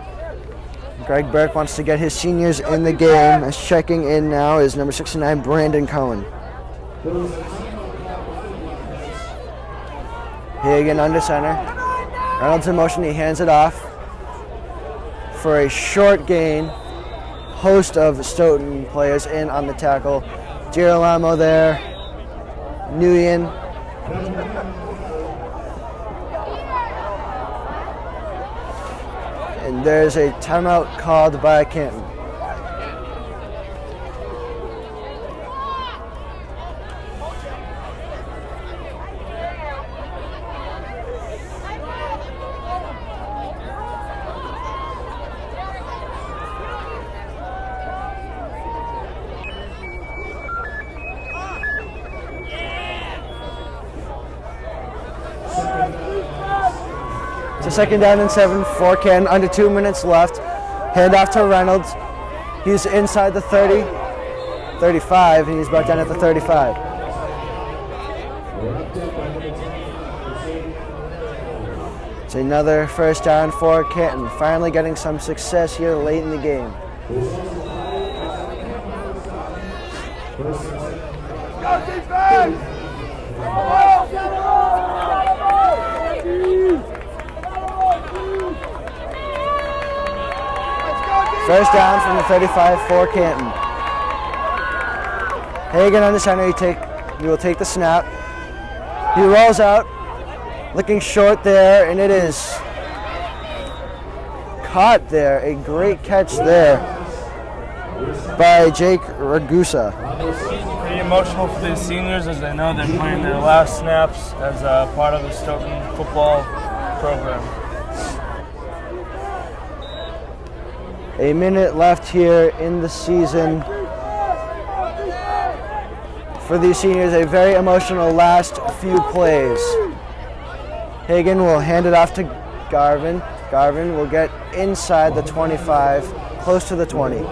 Greg Burke wants to get his seniors in the game. As checking in now is number 69, Brandon Cohen. Hagan under center. Reynolds in motion, he hands it off for a short gain. Host of Stoughton players in on the tackle. Girolamo there. Nguyen. And there's a timeout called by Canton. It's a 2nd down and 7 for Canton. Under 2 minutes left. Hand off to Reynolds. He's inside the 30, 35, and he's brought down at the 35. It's another 1st down for Canton. Finally getting some success here late in the game. Go defense! First down from the 35 for Canton. Hagan under center, he will take the snap. He rolls out, looking short there, and it is caught there. A great catch there by Jake Ragusa. Pretty emotional for these seniors as they know they're playing their last snaps as a part of the Stoughton football program. A minute left here in the season. For these seniors, a very emotional last few plays. Hagan will hand it off to Garvin. Garvin will get inside the 25, close to the 20.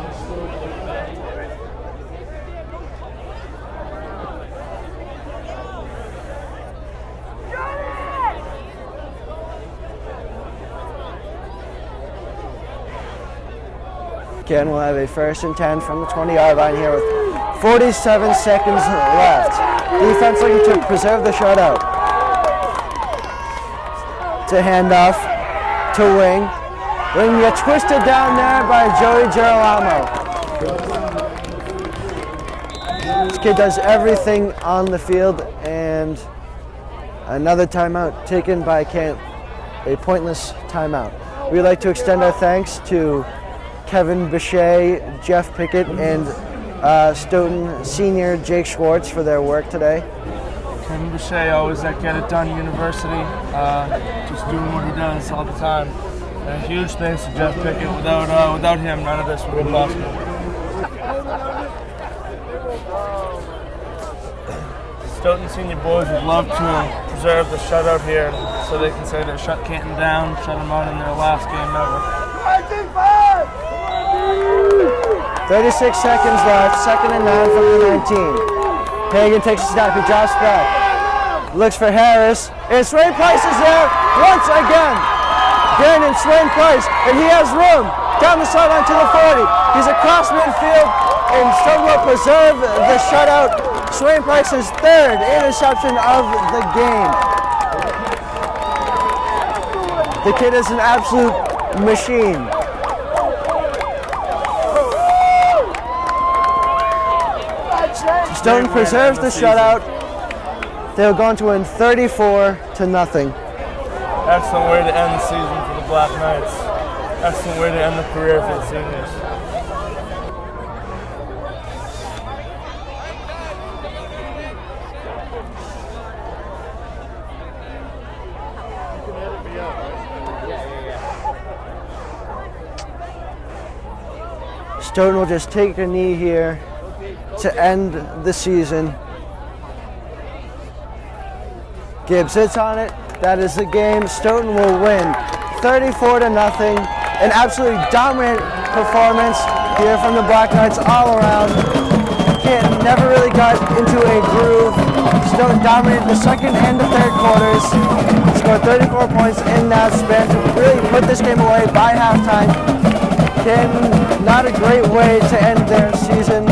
Canton will have a 1st and 10 from the 20-yard line here with 47 seconds left. Defense looking to preserve the shutout. To handoff to Wing. Wing gets twisted down there by Joey Girolamo. This kid does everything on the field, and another timeout taken by Canton. A pointless timeout. We'd like to extend our thanks to Kevin Bechet, Jeff Pickette, and Stoughton senior Jake Swartz for their work today. Kevin Bechet, always at Get It Done University, just doing what he does all the time. And a huge thanks to Jeff Pickette. Without him, none of this would be possible. Stoughton senior boys would love to preserve the shutout here so they can say they shut Canton down, shut them out in their last game ever. 36 seconds left, 2nd and 9 from the 19. Hagan takes a snap, he drops back. Looks for Harris, and Swain Price is there once again. Brandon Swain Price, and he has room down the sideline to the 40. He's across midfield, and Stoughton will preserve the shutout. Swain Price's 3rd interception of the game. The kid is an absolute machine. Stoughton preserves the shutout. They'll go on to win 34-0. Excellent way to end the season for the Black Knights. Excellent way to end the career for the seniors. Stoughton will just take a knee here to end the season. Gibbs hits on it. That is the game. Stoughton will win 34-0. An absolutely dominant performance here from the Black Knights all around. Canton never really got into a groove. Stoughton dominated the second and the third quarters. Scored 34 points in that span to really put this game away by halftime. Canton, not a great way to end their season.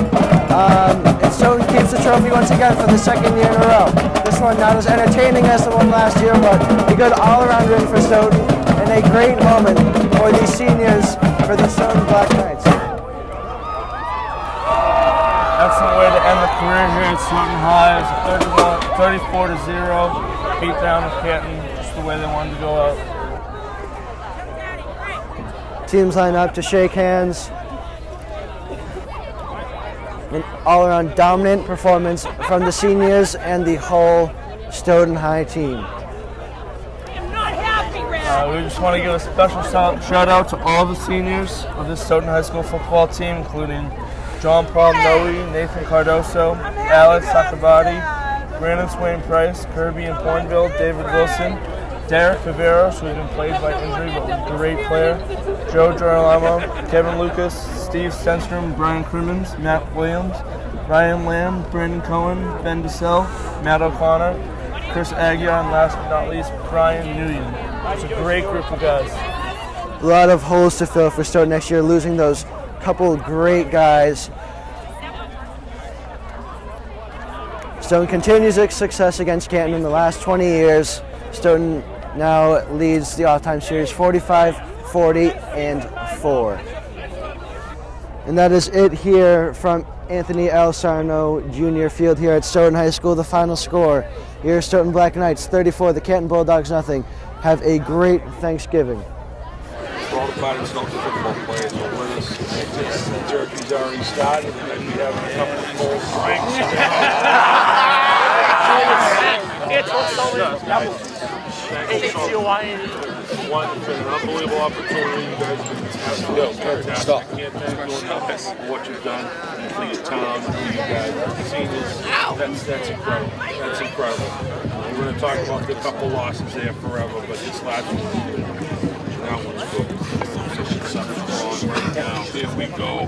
And Stoughton keeps the trophy once again for the second year in a row. This one not as entertaining as the one last year, but a good all-around win for Stoughton and a great moment for the seniors for the Stoughton Black Knights. Excellent way to end the career here at Stoughton High. It's a 34-0 beatdown of Canton, just the way they wanted to go out. Teams line up to shake hands. An all-around dominant performance from the seniors and the whole Stoughton High team. We just want to give a special shout out to all the seniors of this Stoughton High School football team, including John Paul Noe, Nathan Cardoso, Alex Sakabati, Brandon Swain Price, Kirby and Pornville, David Wilson, Derek Viveros, who has been plagued by injury but was a great player, Joe Girolamo, Kevin Lucas, Steve Stenstrom, Brian Crimmins, Matt Williams, Ryan Lamb, Brandon Cohen, Ben DeSell, Matt O'Connor, Chris Aguiar, and last but not least, Brian Nguyen. It's a great group of guys. A lot of holes to fill for Stoughton next year, losing those couple great guys. Stoughton continues its success against Canton in the last 20 years. Stoughton now leads the all-time series 45-40-4. And that is it here from Anthony L. Sarno Jr. Field here at Stoughton High School. The final score here, Stoughton Black Knights 34, the Canton Bulldogs nothing. Have a great Thanksgiving. For all the fighting Stoughton football players are with us. The turkey's already started, and then we have a couple of cold drinks. Thanks for one, it's been an unbelievable opportunity. You guys have been fantastic. I can't thank you enough for what you've done for your town, for you guys, the seniors. That's incredible. That's incredible. We're going to talk about the couple losses there forever, but this last one, that one's good. Something's wrong right now. Here we go.